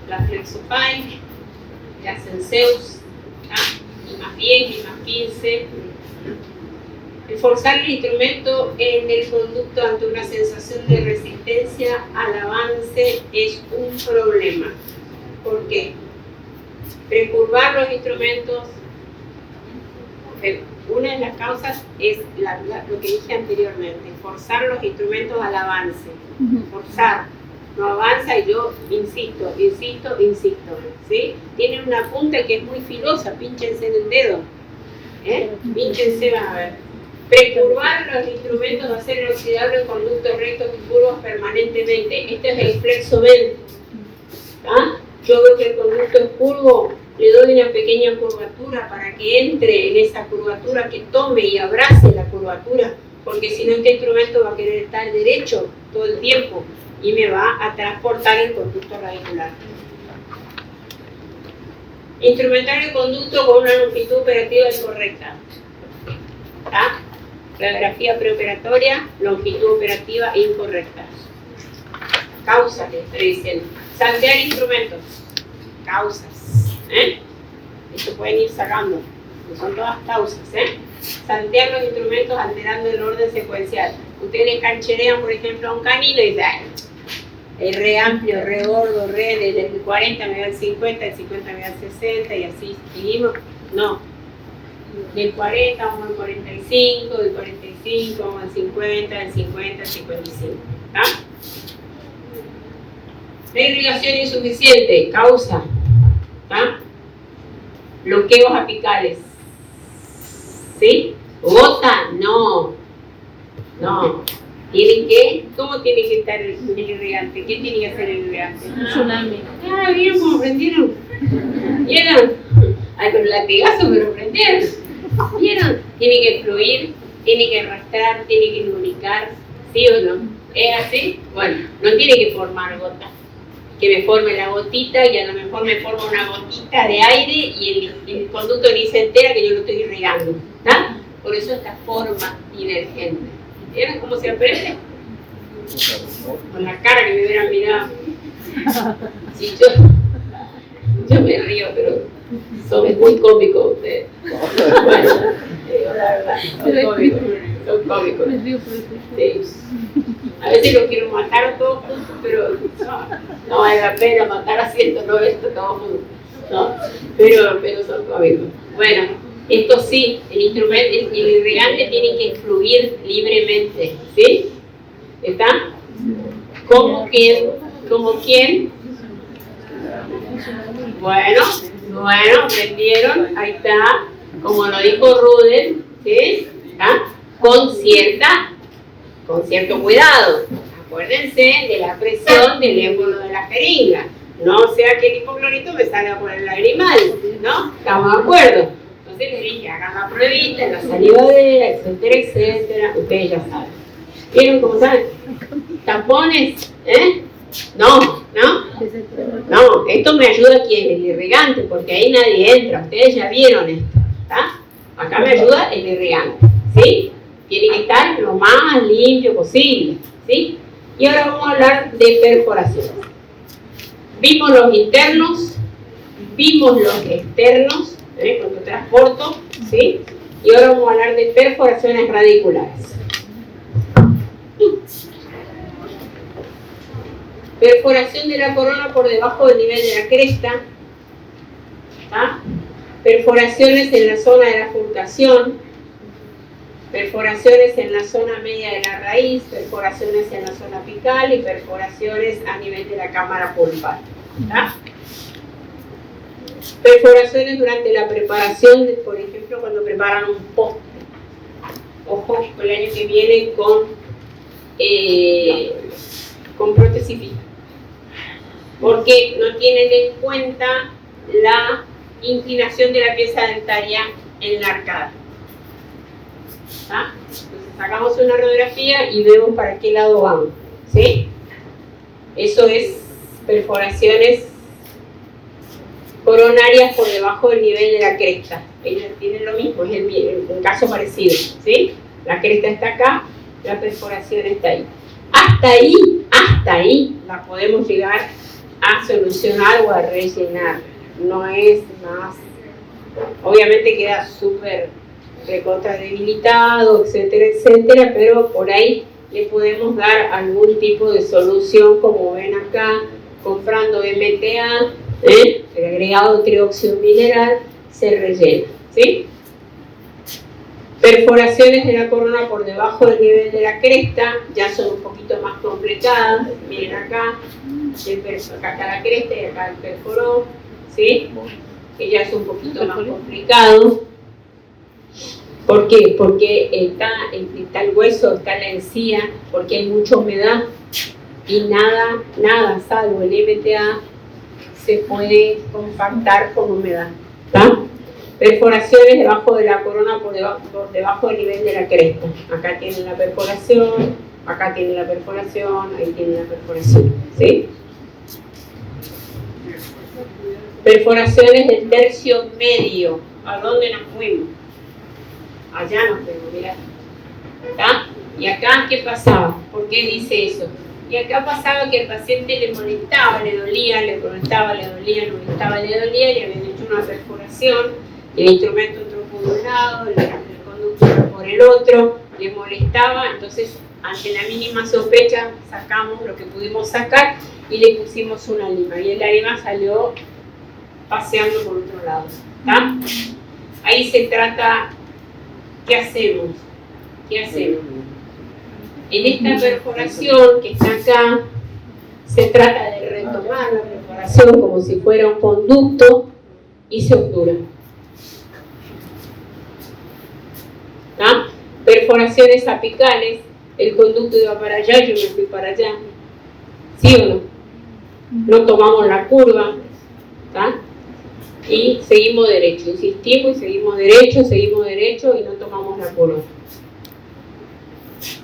la Flexopine, la Senseus, limas 10, limas 15. El forzar el instrumento en el conducto ante una sensación de resistencia al avance es un problema. ¿Por qué? Precurvar los instrumentos, una de las causas es lo que dije anteriormente, forzar los instrumentos al avance. Forzar, no avanza y yo insisto, ¿sí? Tienen una punta que es muy filosa, pínchense en el dedo, pínchense, van a ver. Precurvar los instrumentos de acero inoxidable en conductos rectos y curvos permanentemente. Este es el flexomen. Yo veo que el conducto es curvo, le doy una pequeña curvatura para que entre en esa curvatura, que tome y abrace la curvatura, porque si no este instrumento va a querer estar derecho todo el tiempo y me va a transportar el conducto radicular. Instrumentar el conducto con una longitud operativa incorrecta. Radiografía preoperatoria, longitud operativa incorrecta. Causas, le estoy diciendo. Saltear instrumentos. causas. Esto pueden ir sacando, que son todas causas. Saltear los instrumentos alterando el orden secuencial. Ustedes cancherean, por ejemplo, a un canino y dicen, ay, es re amplio, re gordo, desde el 40 me va al 50, el 50 me va al 60 y así seguimos. No, del 40 vamos al 45, del 45 vamos al 50, del 50 al 55. ¿Tá? La irrigación insuficiente, causa, ¿tá? Bloqueos apicales. ¿Sí? ¿Gota? No. No. ¿Tienen que? ¿Cómo tiene que estar el irrigante? ¿Qué tiene que hacer el irrigante? Un tsunami. Ah, bien, como aprendieron. ¿Vieron? Ay, con latigazo, pero aprendieron. ¿Vieron? Tiene que fluir, tiene que arrastrar, tiene que lubricar. ¿Sí o no? ¿Es así? Bueno, no tiene que formar gotas. Que me forme la gotita y a lo mejor me forma una gotita de aire y el conducto ni se entera que yo lo estoy irrigando. ¿Tá? Por eso esta forma divergente. ¿Vieron cómo se aprende? Con la cara que me hubieran mirado. Sí, yo me río, pero son muy cómicos ustedes. Bueno, la verdad, son cómicos. Sí. A veces los quiero matar a todos juntos, pero no vale la pena matar a 190 todos juntos. No, pero son cómicos. Bueno, esto sí, el instrumento, el irrigante tiene que fluir libremente, ¿sí? ¿Está? ¿Cómo quién? ¿Cómo quién? Bueno, aprendieron, ahí está, como lo dijo Rudel, ¿sí? ¿Está? Con cierto cuidado. Acuérdense de la presión del émbolo de la jeringa. No sea que el hipoclorito me salga por el lagrimal, ¿no? ¿Estamos de acuerdo? Entonces les dije, hagan la pruebita en la salivadera, etcétera, etcétera. Ustedes ya saben. ¿Vieron cómo saben? ¿Tampones? No, esto me ayuda aquí en el irrigante, porque ahí nadie entra. Ustedes ya vieron esto, ¿está? Acá me ayuda el irrigante, ¿sí? Tiene que estar lo más limpio posible, ¿sí? Y ahora vamos a hablar de perforaciones. Vimos los internos, vimos los externos, cuando transporto, ¿sí? Y ahora vamos a hablar de perforaciones radiculares. Perforación de la corona por debajo del nivel de la cresta, ¿tá? Perforaciones en la zona de la fructación, perforaciones en la zona media de la raíz, perforaciones en la zona apical y perforaciones a nivel de la cámara pulpar. ¿Tá? Perforaciones durante la preparación, por ejemplo, cuando preparan un postre. Ojo, el año que viene con prótesis fija. Porque no tienen en cuenta la inclinación de la pieza dentaria en la arcada. ¿Ah? Entonces sacamos una radiografía y vemos para qué lado vamos, ¿sí? Eso es perforaciones coronarias por debajo del nivel de la cresta. Ellos tienen lo mismo, es un caso parecido, ¿sí? La cresta está acá, la perforación está ahí. Hasta ahí la podemos llegar a solucionar o a rellenar. No es más. Obviamente queda súper recontra debilitado, etcétera, etcétera, pero por ahí le podemos dar algún tipo de solución, como ven acá, comprando MTA, el agregado trióxido mineral, se rellena, ¿sí? Perforaciones de la corona por debajo del nivel de la cresta, ya son un poquito más complicadas. Miren acá, acá está la cresta y acá el perforó, ¿sí? Que ya es un poquito más complicado. ¿Por qué? Porque está el hueso, está la encía, porque hay mucha humedad y nada, salvo el MTA, se puede compactar con humedad, ¿tá? Perforaciones debajo de la corona por debajo del nivel de la cresta. Acá tienen la perforación, acá tienen la perforación, ahí tienen la perforación, ¿sí? Perforaciones del tercio medio. ¿A dónde nos fuimos? Allá nos fuimos, mirá. ¿Está? Y acá, ¿qué pasaba? ¿Por qué dice eso? Y acá pasaba que al paciente le molestaba, le dolía, le molestaba, le dolía, le molestaba, le dolía, y habían hecho una perforación, el instrumento entró por un lado, el conductor por el otro, le molestaba, entonces ante la mínima sospecha sacamos lo que pudimos sacar y le pusimos una lima, y la lima salió paseando por otro lado. ¿Tá? Ahí se trata, ¿qué hacemos? ¿Qué hacemos? En esta perforación que está acá, se trata de retomar la perforación como si fuera un conducto y se obtura. ¿Ah? Perforaciones apicales, el conducto iba para allá, yo me fui para allá. ¿Sí o no? No tomamos la curva. ¿Ah? Y seguimos derecho, insistimos y seguimos derecho y no tomamos la curva.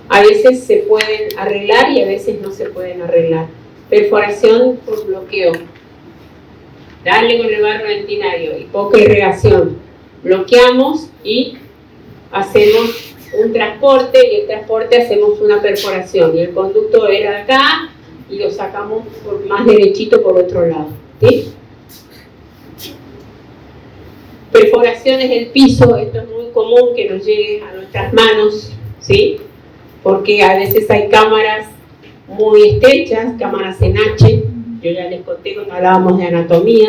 A veces se pueden arreglar y a veces no se pueden arreglar. Perforación por bloqueo. Darle con el barro dentinario y poca irrigación. Bloqueamos y hacemos un transporte, y el transporte hacemos una perforación. Y el conducto era acá y lo sacamos por más derechito por otro lado. ¿Sí? Perforaciones del piso, esto es muy común que nos llegue a nuestras manos, ¿sí? Porque a veces hay cámaras muy estrechas, cámaras en H, yo ya les conté cuando hablábamos de anatomía,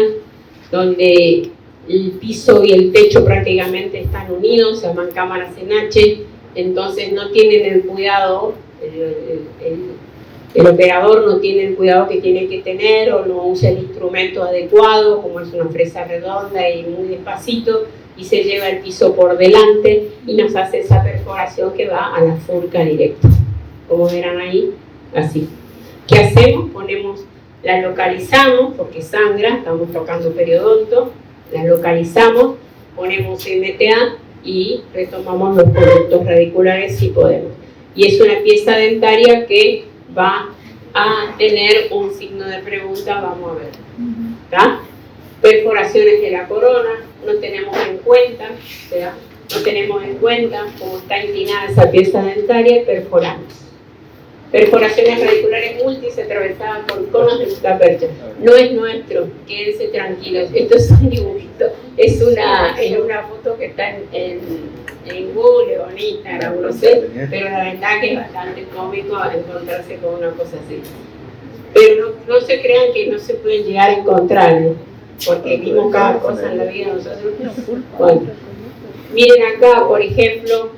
donde el piso y el techo prácticamente están unidos, se llaman cámaras en H, entonces no tienen el cuidado, el operador no tiene el cuidado que tiene que tener, o no usa el instrumento adecuado, como es una fresa redonda y muy despacito, y se lleva el piso por delante y nos hace esa perforación que va a la furca directa. Como verán ahí, así. ¿Qué hacemos? La localizamos, porque sangra, estamos tocando periodonto, la localizamos, ponemos MTA y retomamos los conductos radiculares si podemos. Y es una pieza dentaria que va a tener un signo de pregunta, vamos a ver. ¿Tá? Perforaciones de la corona, no tenemos en cuenta, ¿verdad? No tenemos en cuenta cómo está inclinada esa pieza dentaria y perforamos. Perforaciones radiculares multis atravesadas por conos de gutapercha. No es nuestro, quédense tranquilos. Esto es un dibujito, es una foto que está en Google o en Instagram, no sé, pero la verdad que es bastante cómico encontrarse con una cosa así. Pero no se crean que no se pueden llegar a encontrar, ¿no? Porque vimos cada cosa en la vida nosotros. Bueno, miren acá, por ejemplo,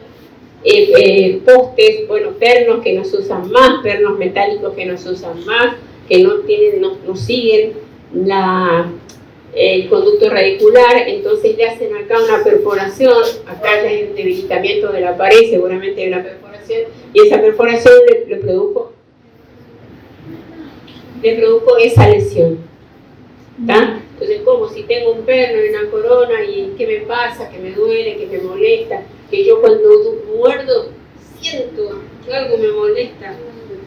postes, bueno, pernos que no se usan más, pernos metálicos que no se usan más, que no siguen el conducto radicular, entonces le hacen acá una perforación, acá hay un debilitamiento de la pared, seguramente hay una perforación, y esa perforación le produjo esa lesión. ¿Tá? Entonces, como si tengo un perno y una corona, y ¿qué me pasa? Que me duele, que me molesta, que yo cuando muerdo siento que algo me molesta,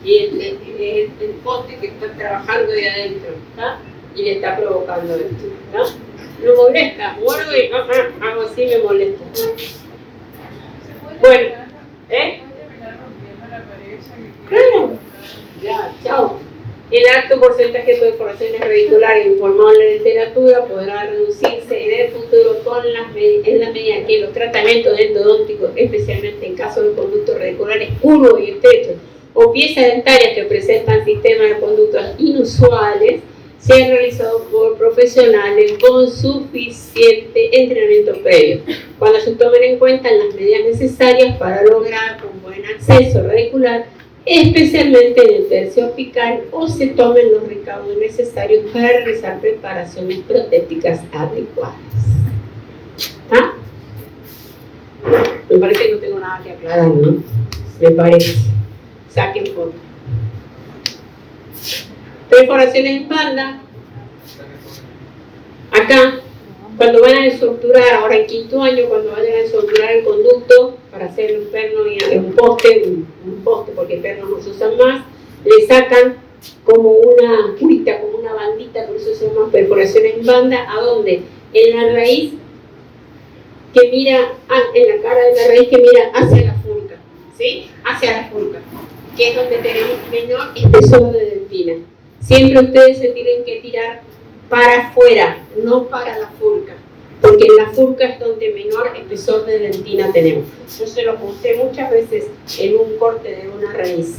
y el poste que está trabajando de adentro, ¿tá? Y le está provocando esto, ¿no? Me molesta, muerdo y algo así me molesta. Bueno, claro, ya, chao. El alto porcentaje de perforaciones radiculares informado en la literatura podrá reducirse en el futuro en la medida que los tratamientos endodónticos, especialmente en casos de conductos radiculares curvos y estrechos, o piezas dentarias que presentan sistemas de conductas inusuales, sean realizados por profesionales con suficiente entrenamiento previo, cuando se tomen en cuenta las medidas necesarias para lograr un buen acceso radicular, especialmente en el tercio apical, o se tomen los recaudos necesarios para realizar preparaciones protéticas adecuadas. ¿Ah? Me parece que no tengo nada que aclarar, ¿no? Me parece. Saquen foto. Perforaciones en banda. Acá, cuando van a estructurar, ahora en quinto año, cuando vayan a estructurar el conducto para hacer un perno y un poste, porque pernos no se usan más, le sacan como una curita, como una bandita, por eso se llama perforaciones en banda. ¿A dónde? En la raíz que mira, en la cara de la raíz que mira hacia la furca, ¿sí? Hacia la furca. que es donde tenemos menor espesor de dentina. Siempre ustedes se tienen que tirar para afuera, no para la furca, porque en la furca es donde menor espesor de dentina tenemos. Yo se los mostré muchas veces en un corte de una raíz.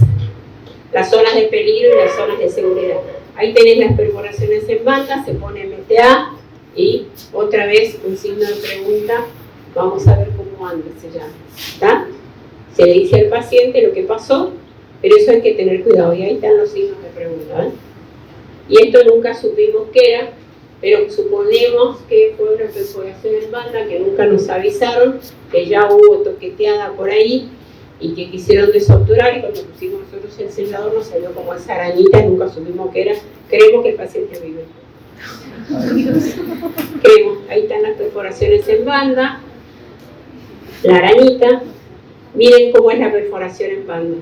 Las zonas de peligro y las zonas de seguridad. Ahí tenés las perforaciones en banda, se pone MTA y otra vez un signo de pregunta. Vamos a ver cómo anda, se llama. ¿Está? Se le dice al paciente lo que pasó, pero eso hay que tener cuidado. Y ahí están los signos de pregunta. Y esto nunca supimos qué era, pero suponemos que fue una perforación en banda que nunca nos avisaron, que ya hubo toqueteada por ahí y que quisieron desobturar, y cuando pusimos nosotros el sellador nos salió como esa arañita, nunca supimos qué era. Creemos que el paciente vive. Creemos. Ahí están las perforaciones en banda, la arañita. Miren cómo es la perforación en banda.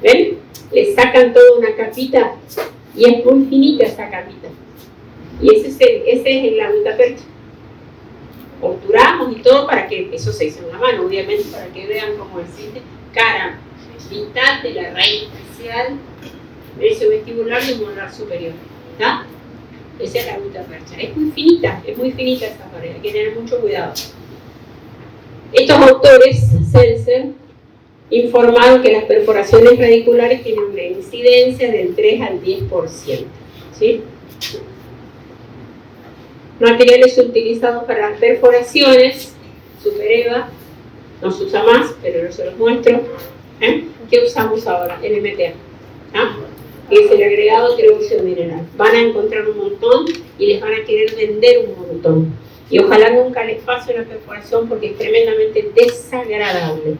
¿Ven? Le sacan toda una capita y es muy finita esa capita. Y ese es la gutapercha. Obturamos y todo para que, eso se hizo en la mano, obviamente, para que vean cómo existe cara, mitad de la raíz facial, meso vestibular y molar superior. ¿Está? Esa es la gutapercha. Es muy finita esa pared, hay que tener mucho cuidado. Estos autores, Seltzer, informaron que las perforaciones radiculares tienen una incidencia del 3 al 10%. ¿Sí? Materiales utilizados para las perforaciones, SuperEva, no se usa más, pero no se los muestro. ¿Qué usamos ahora? El MTA, que es el agregado de óxido mineral. Van a encontrar un montón y les van a querer vender un montón. Y ojalá nunca les pase una perforación porque es tremendamente desagradable.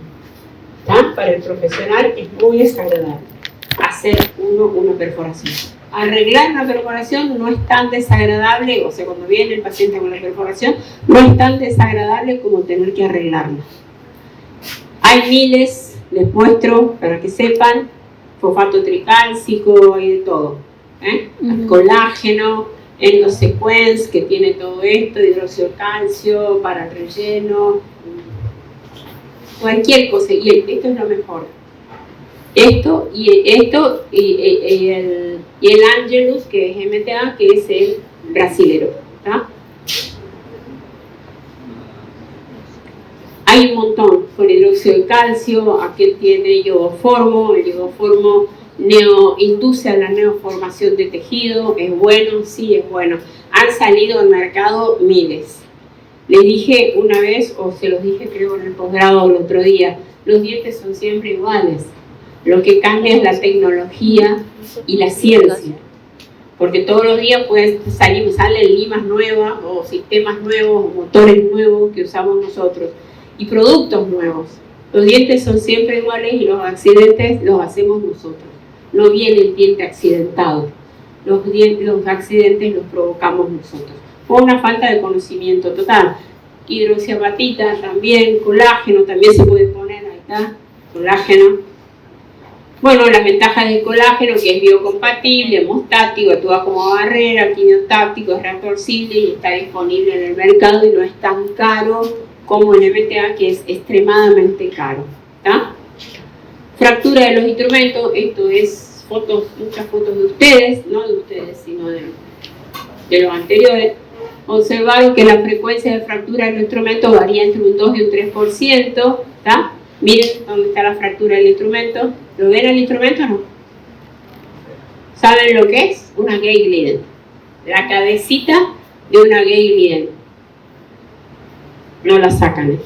Para el profesional es muy desagradable hacer una perforación. Arreglar una perforación no es tan desagradable, o sea, cuando viene el paciente con la perforación, no es tan desagradable como tener que arreglarla. Hay miles, les muestro para que sepan, fosfato tricálcico y de todo. Colágeno, endosequence, que tiene todo esto, hidróxido de calcio, para relleno, cualquier cosa, y esto es lo mejor. Esto y el Angelus, que es MTA, que es el brasilero. ¿Tá? Hay un montón, con hidróxido de calcio, aquel tiene iodoformo, el iodoformo induce a la neoformación de tejido, es bueno, sí es bueno. Han salido al mercado miles. Les dije una vez, o se los dije creo en el posgrado el otro día, los dientes son siempre iguales. Lo que cambia es la tecnología y la ciencia. Porque todos los días pues, salen limas nuevas, o sistemas nuevos, o motores nuevos que usamos nosotros, y productos nuevos. Los dientes son siempre iguales y los accidentes los hacemos nosotros. No viene el diente accidentado. Los accidentes los provocamos nosotros. Por una falta de conocimiento total. Hidroxiapatita también, colágeno también se puede poner, ahí está, colágeno. Bueno, las ventajas del colágeno, que es biocompatible, hemostático, actúa como barrera, quimiotáctico, es reabsorcible y está disponible en el mercado y no es tan caro como el MTA, que es extremadamente caro. ¿Tá? Fractura de los instrumentos, esto es muchas fotos de ustedes, no de ustedes, sino de los anteriores. Observaron que la frecuencia de fractura del instrumento varía entre un 2 y un 3%. ¿Tá? Miren dónde está la fractura del instrumento. ¿Lo ven el instrumento o no? ¿Saben lo que es? Una Geigliden. La cabecita de una Geigliden. No la sacan.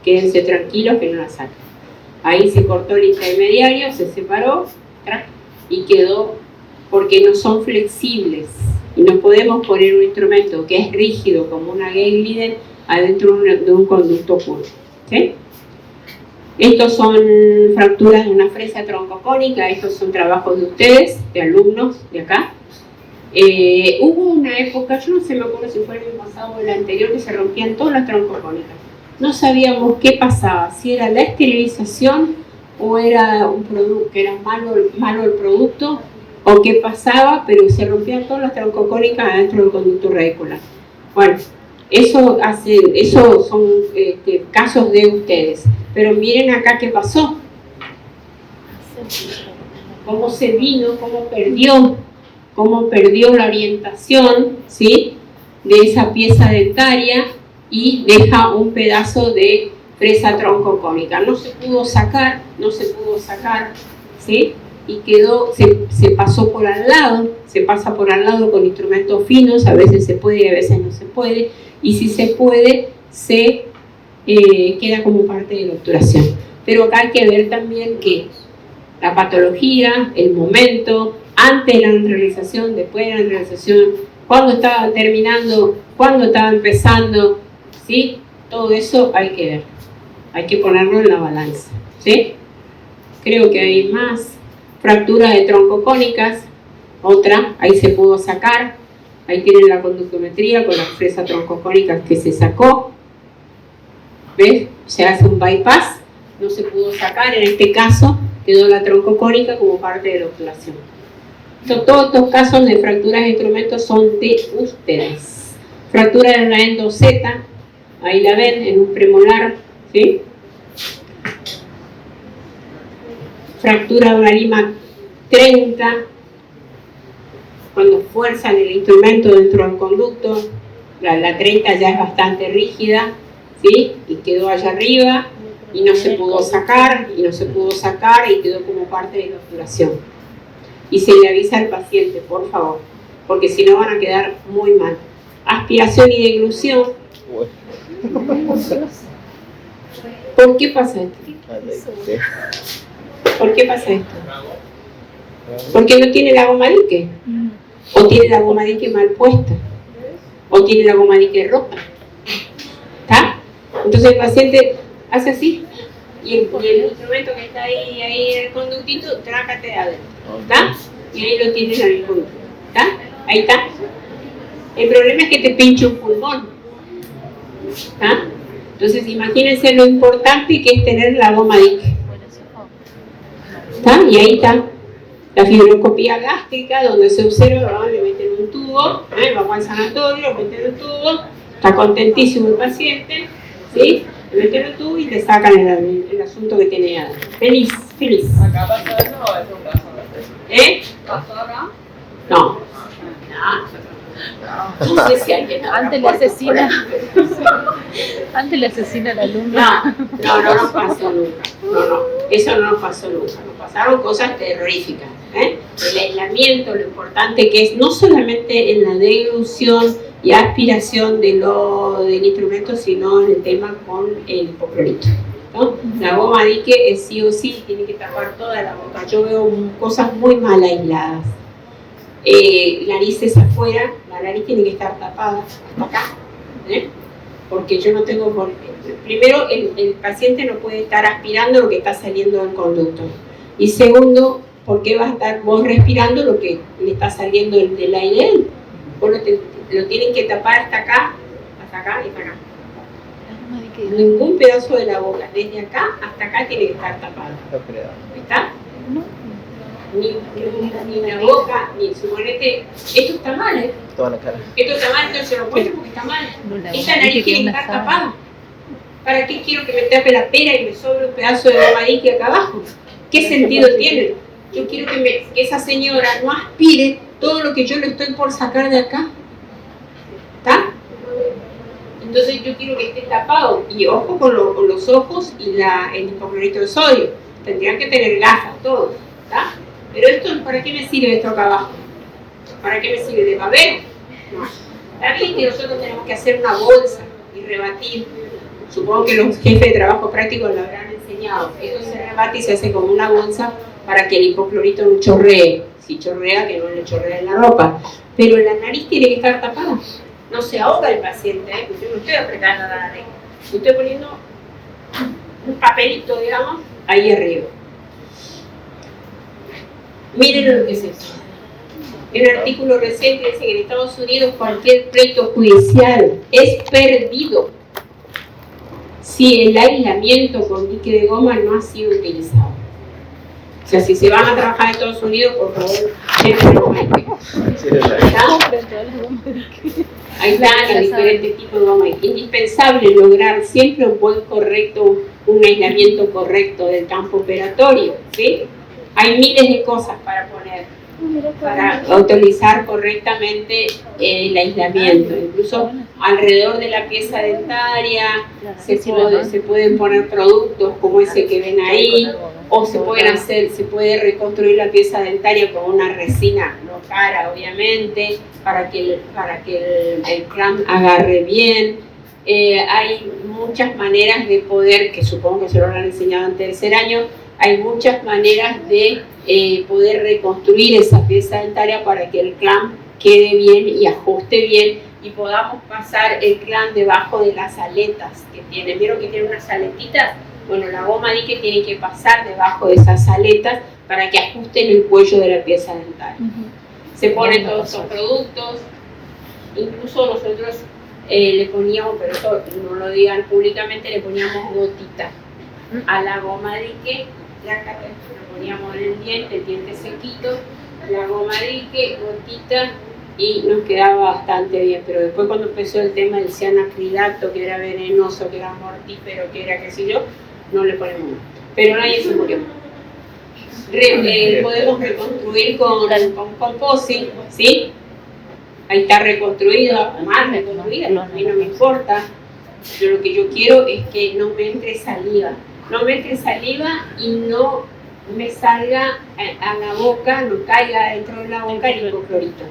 Quédense tranquilos que no la sacan. Ahí se cortó el intermediario, se separó y quedó, porque no son flexibles. Y no podemos poner un instrumento que es rígido como una Geigliden adentro de un conducto puro. ¿Sí? Estos son fracturas de una fresa troncocónica, estos son trabajos de ustedes, de alumnos de acá. Hubo una época, yo no sé, me acuerdo si fue el año pasado o el anterior, que se rompían todas las troncocónicas. No sabíamos qué pasaba, si era la esterilización o era un producto, que era malo el producto, o qué pasaba, pero se rompían todas las troncocónicas adentro del conducto radicular. Bueno, eso son casos de ustedes. Pero miren acá qué pasó. cómo se vino, cómo perdió la orientación, ¿sí?, de esa pieza dentaria y deja un pedazo de fresa troncocónica. No se pudo sacar, ¿sí?, y quedó, se pasó por al lado, se pasa por al lado con instrumentos finos, a veces se puede y a veces no se puede, y si se puede, se queda como parte de la obturación. Pero acá hay que ver también que la patología, el momento, antes de la realización, después de la realización, cuándo estaba terminando, cuándo estaba empezando, ¿sí? Todo eso hay que ver, hay que ponerlo en la balanza, ¿sí? Creo que hay más. Fractura de troncocónicas, otra, ahí se pudo sacar, ahí tienen la conductometría con la fresa troncocónica que se sacó, ¿ves? Se hace un bypass, no se pudo sacar, en este caso quedó la troncocónica como parte de la obturación. Todos estos casos de fracturas de instrumentos son de ustedes. Fractura en la endoceta, ahí la ven, en un premolar, ¿sí? Fractura de una lima 30, cuando fuerzan el instrumento dentro del conducto, la 30 ya es bastante rígida, ¿sí?, y quedó allá arriba, y no se pudo sacar, y quedó como parte de la obturación. Y se le avisa al paciente, por favor, porque si no van a quedar muy mal. Aspiración y deglución. ¿Por qué pasa esto? ¿Por qué pasa esto? Porque no tiene la goma dique, o tiene la goma dique mal puesta, o tiene la goma dique rota. ¿Está? Entonces el paciente hace así, y el instrumento que está ahí en el conductito, trácate de adentro. ¿Está? Y ahí lo tienes en el conducto. ¿Está? Ahí está. El problema es que te pinche un pulmón. ¿Está? Entonces imagínense lo importante que es tener la goma dique. ¿Está? Y ahí está la fibroscopía gástrica, donde se observa, le meten un tubo, vamos al sanatorio, le meten un tubo, está contentísimo el paciente, ¿sí? Le meten un tubo y le sacan el asunto que tiene adentro. Feliz. ¿Acá pasó eso o es un caso? ¿Pasó acá? No. No sé si alguien antes le asesina. Antes le asesina al alumno. No pasó nunca. No, eso no pasó nunca. Nos pasaron cosas terroríficas. El aislamiento, lo importante que es, no solamente en la deglución y aspiración del instrumento, sino en el tema con el hipoclorito, ¿no? La goma dique es sí o sí, tiene que tapar toda la boca. Yo veo cosas muy mal aisladas. Narices afuera, la nariz tiene que estar tapada hasta acá, porque yo no tengo por qué. Primero, el paciente no puede estar aspirando lo que está saliendo del conducto, y segundo, ¿por qué vas a estar vos respirando lo que le está saliendo del aire a él? Vos lo tienen que tapar hasta acá y hasta acá. Ningún pedazo de la boca, desde acá hasta acá, tiene que estar tapado. ¿Está? Ni la boca, ni suponete, esto está mal, Toda la cara. Esto está mal, entonces lo muestro porque está mal. Esta nariz tiene que estar tapada. ¿Para qué quiero que me tape la pera y me sobre un pedazo de goma dique acá abajo? ¿Qué sentido tiene? Yo quiero que esa señora no aspire todo lo que yo le estoy por sacar de acá. ¿Está? Entonces yo quiero que esté tapado. Y ojo con los ojos y el hipoclorito de sodio. Tendrían que tener gafas todos. ¿Está? Pero esto, ¿para qué me sirve esto acá abajo? ¿Para qué me sirve de babero? No. Está bien que nosotros tenemos que hacer una bolsa y rebatir. Supongo que los jefes de trabajo práctico lo habrán enseñado. Esto se rebate y se hace como una bolsa para que el hipoclorito no chorree. Si chorrea, que no le chorrea en la ropa. Pero la nariz tiene que estar tapada. No se ahoga el paciente, porque yo no estoy apretando la nariz. Estoy poniendo un papelito, digamos, ahí arriba. Miren lo que es esto. En un artículo reciente dice que en Estados Unidos cualquier pleito judicial es perdido si el aislamiento con dique de goma no ha sido utilizado. O sea, si se van a trabajar en Estados Unidos, por favor, chequen la goma dique. Ahí están los diferentes tipos de goma dique. Indispensable lograr siempre un aislamiento correcto del campo operatorio, ¿sí? Hay miles de cosas para poner, para utilizar correctamente el aislamiento. Incluso alrededor de la pieza dentaria se pueden poner productos como ese que ven ahí, o se puede reconstruir la pieza dentaria con una resina no cara, obviamente, para que el clamp agarre bien. Hay muchas maneras de poder, que supongo que se lo han enseñado en tercer año, hay muchas maneras de poder reconstruir esa pieza dentaria para que el clamp quede bien y ajuste bien y podamos pasar el clamp debajo de las aletas que tiene. ¿Vieron que tiene unas aletitas? Bueno, la goma dique tiene que pasar debajo de esas aletas para que ajusten el cuello de la pieza dentaria. Se ponen todos estos productos, incluso nosotros le poníamos, pero eso no lo digan públicamente, le poníamos gotita a la goma dique, lo poníamos en el diente sequito, la goma dique, gotita, y nos quedaba bastante bien. Pero después, cuando empezó el tema del cianacrilato, que era venenoso, que era mortífero, que era qué sé yo, no le ponemos más. Pero nadie se murió. Podemos reconstruir con composite, ¿sí? Ahí está reconstruida, más reconstruida, a mí no me importa. Yo lo que yo quiero es que no me entre saliva. No me entre saliva y no me salga a la boca, no caiga dentro de la boca el hipoclorito,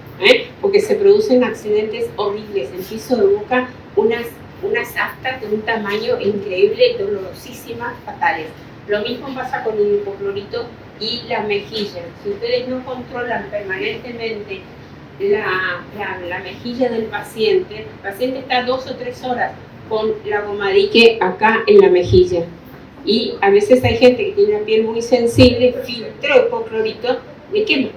porque se producen accidentes horribles en piso de boca, unas aftas de un tamaño increíble, dolorosísimas, fatales. Lo mismo pasa con el hipoclorito y la mejilla. Si ustedes no controlan permanentemente la mejilla del paciente, el paciente está 2 o 3 horas con la goma dique acá en la mejilla. Y a veces hay gente que tiene la piel muy sensible, filtró hipoclorito, le quema.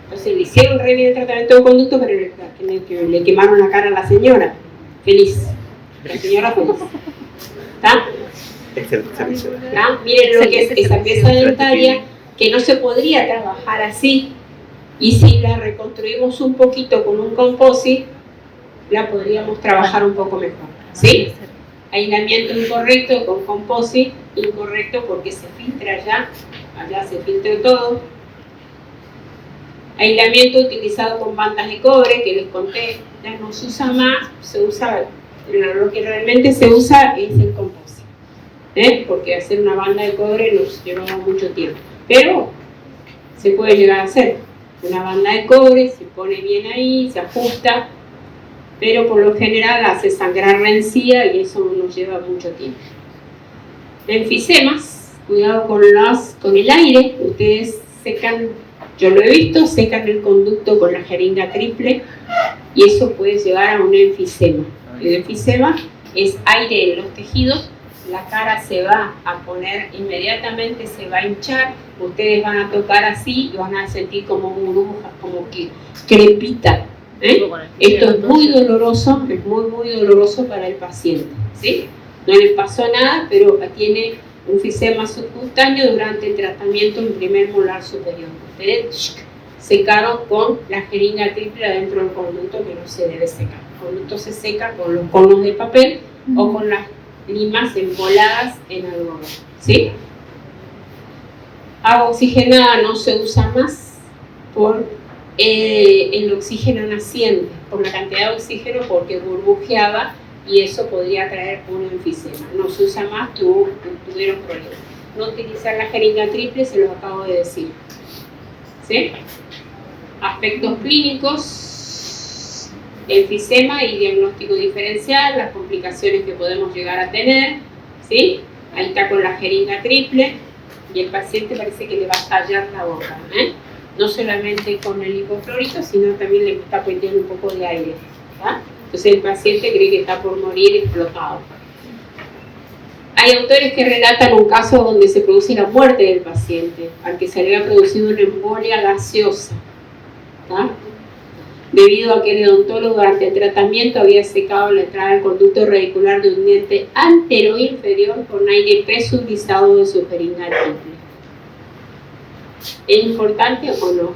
Entonces le hicieron re bien el tratamiento de conducto, pero le quemaron la cara a la señora. Feliz. La señora feliz. ¿Está? ¿Está? Miren lo que es esa pieza dentaria, que no se podría trabajar así. Y si la reconstruimos un poquito con un composite, la podríamos trabajar un poco mejor. ¿Sí? Aislamiento incorrecto con composite, incorrecto porque se filtra allá se filtra todo. Aislamiento utilizado con bandas de cobre, que les conté, ya no se usa más, lo que realmente se usa es el composite, porque hacer una banda de cobre nos lleva mucho tiempo, pero se puede llegar a hacer una banda de cobre, se pone bien ahí, se ajusta, pero por lo general hace sangrar la encía y eso nos lleva mucho tiempo. Enfisemas, cuidado con el aire, ustedes secan, yo lo he visto, secan el conducto con la jeringa triple y eso puede llevar a un enfisema. El enfisema es aire en los tejidos, la cara se va a poner inmediatamente, se va a hinchar, ustedes van a tocar así y van a sentir como burbujas, como que crepita. Esto es muy doloroso, es muy doloroso para el paciente, ¿sí? No le pasó nada, pero tiene un enfisema subcutáneo durante el tratamiento en primer molar superior. Ustedes secaron con la jeringa triple adentro del conducto, que no se debe secar. El conducto se seca con los conos de papel o con las limas emboladas en algodón, ¿sí? Agua oxigenada no se usa más por el oxígeno naciente, por la cantidad de oxígeno, porque burbujeaba y eso podría traer un enfisema. No se usa más, tuvieron problemas. No utilizar la jeringa triple, se los acabo de decir. ¿Sí? Aspectos clínicos, enfisema y diagnóstico diferencial, las complicaciones que podemos llegar a tener. ¿Sí? Ahí está con la jeringa triple y el paciente parece que le va a estallar la boca, no solamente con el hipoclorito, sino también le está perdiendo un poco de aire, ¿verdad? Entonces el paciente cree que está por morir explotado. Hay autores que relatan un caso donde se produce la muerte del paciente, al que se le había producido una embolia gaseosa, ¿verdad? Debido a que el odontólogo durante el tratamiento había secado la entrada del conducto radicular de un diente antero inferior con aire presurizado de su jeringa triple. ¿Es importante o no?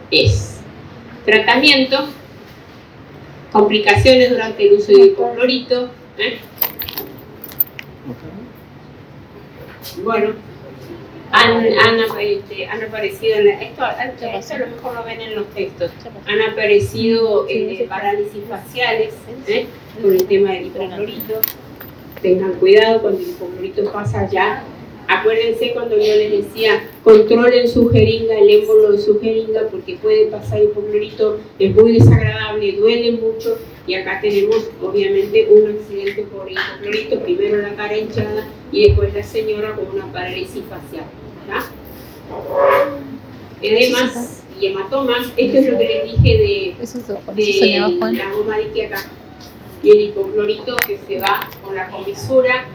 Es. Tratamiento, complicaciones durante el uso de hipoclorito. Bueno, han aparecido, esto a lo mejor lo ven en los textos, han aparecido parálisis faciales con el tema del hipoclorito. Tengan cuidado cuando el hipoclorito pasa ya. Acuérdense cuando yo les decía, controlen su jeringa, el émbolo de su jeringa, porque puede pasar hipoclorito, es muy desagradable, duele mucho, y acá tenemos obviamente un accidente por hipoclorito, primero la cara hinchada y después la señora con una parálisis facial. Edemas y hematomas, esto es lo que les dije de la goma de que acá, y el hipoclorito que se va con la comisura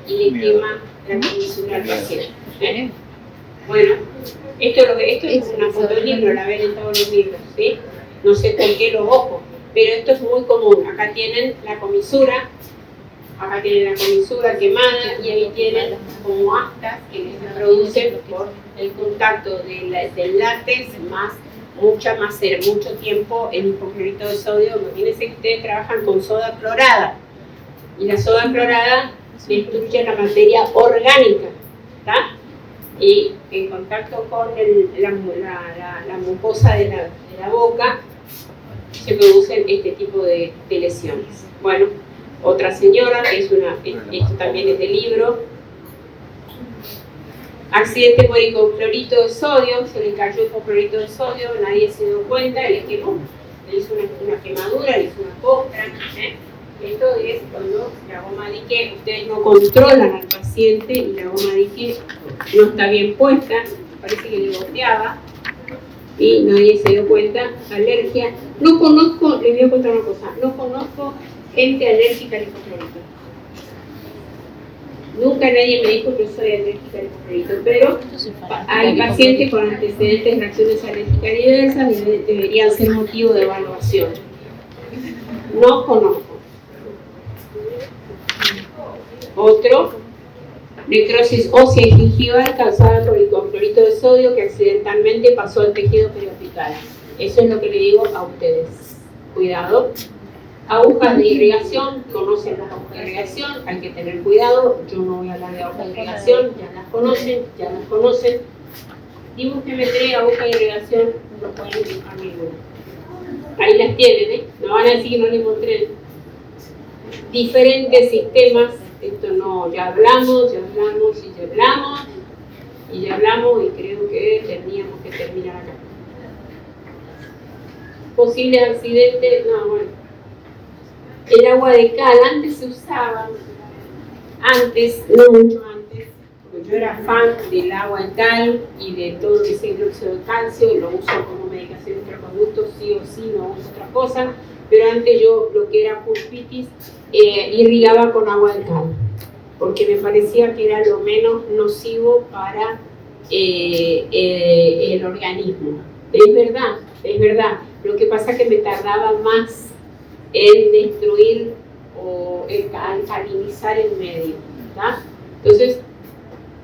y le quema la comisura al paciente. Bueno, esto es una foto del libro, la ven en todos los libros, ¿sí? No sé por qué los ojos, pero esto es muy común. Acá tienen la comisura, quemada, y ahí tienen como aftas que se producen por el contacto del látex más mucho tiempo el hipoclorito de sodio. Imagínense que ustedes trabajan con soda clorada, y la soda clorada destruye la materia orgánica, ¿tá? Y en contacto con la mucosa de la boca se producen este tipo de lesiones. Bueno, otra señora, que esto también es del libro, accidente por hipoclorito de sodio, se le cayó hipoclorito de sodio, nadie se dio cuenta, le quemó, le hizo una quemadura, le hizo una costra. Esto es cuando la goma dique, ustedes no controlan al paciente y la goma dique no está bien puesta, parece que le goteaba y nadie se dio cuenta. Alergia, no conozco, les voy a contar una cosa, no conozco gente alérgica al hipoclorito. Nunca nadie me dijo que soy alérgica al hipoclorito, pero hay pacientes con antecedentes de reacciones alérgicas diversas y deberían ser motivo de evaluación. No conozco. Otro, necrosis ósea y gingival causada por el hipoclorito de sodio que accidentalmente pasó al tejido perioapical. Eso es lo que le digo a ustedes. Cuidado. Agujas de irrigación, conocen las agujas de irrigación, hay que tener cuidado. Yo no voy a hablar de agujas de irrigación, ya las conocen. Dibújenme 3 agujas de irrigación, no pueden dibujar ninguna. Ahí las tienen, no van a decir que no les mostré. Diferentes sistemas, esto no, ya hablamos y creo que teníamos que terminar acá. Posibles accidentes, no, bueno. El agua de cal, antes se usaba, no mucho antes, porque yo era fan del agua de cal y de todo lo que es hidróxido de calcio, lo uso como medicación intraconducto, sí o sí, no uso otra cosa, pero antes yo lo que era pulpitis irrigaba con agua de cal, porque me parecía que era lo menos nocivo para el organismo. Es verdad, lo que pasa es que me tardaba más en destruir o en alcalinizar el medio, ¿tá? Entonces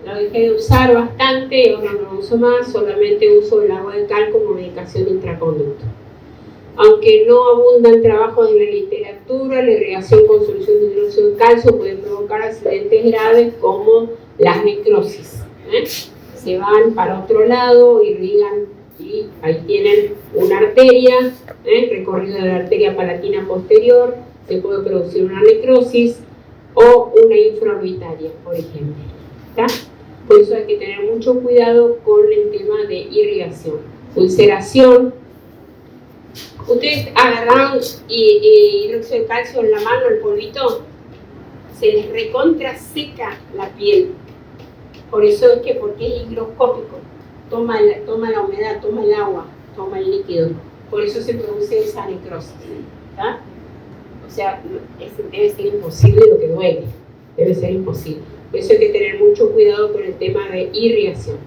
lo dejé de usar bastante, ahora no lo uso más, solamente uso el agua de cal como medicación de intraconducto. Aunque no abundan trabajos en la literatura, la irrigación con solución de hidróxido de calcio puede provocar accidentes graves como las necrosis. Se van para otro lado, irrigan y ahí tienen una arteria, recorrido de la arteria palatina posterior, se puede producir una necrosis o una infraorbitaria, por ejemplo. ¿Tá? Por eso hay que tener mucho cuidado con el tema de irrigación. Ulceración. Ustedes agarraron hidróxido de calcio en la mano, el polvito, se les recontra seca la piel. Por eso es que, porque es higroscópico, toma la humedad, toma el agua, toma el líquido. Por eso se produce esa necrosis. ¿Tá? O sea, debe ser imposible lo que duele. Debe ser imposible. Por eso hay que tener mucho cuidado con el tema de irrigación.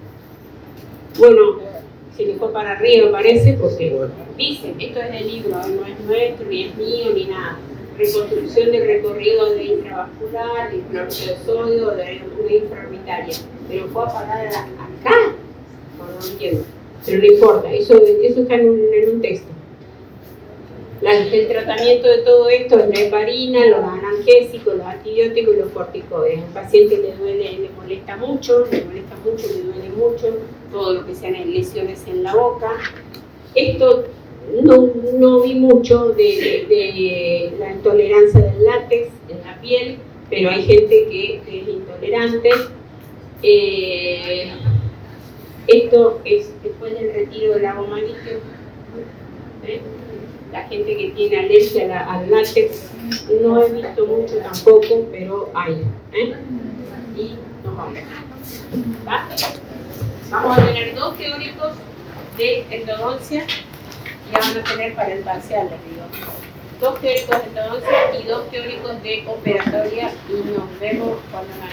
Bueno, se le fue para arriba, parece, porque dicen, esto es del libro, no es nuestro, ni es mío, ni nada. Reconstrucción del recorrido de intravascular, de hidróxido de sodio, de una infraorbitaria. Pero fue a parar acá. No entiendo. Pero no importa, eso está en un texto. El tratamiento de todo esto es la heparina, los analgésicos, los antibióticos y los corticoides. Al paciente le duele, le molesta mucho, le duele mucho, todo lo que sean lesiones en la boca. Esto no vi mucho de la intolerancia del látex en la piel, pero hay gente que es intolerante. Esto es después del retiro del agomanitio. La gente que tiene alergia al látex, no he visto mucho tampoco, pero hay. Y nos vamos. ¿Va? Vamos a tener 2 teóricos de endodoncia. Ya van a tener para el parcial, les digo. 2 teóricos de endodoncia y 2 teóricos de operatoria. Y nos vemos cuando nos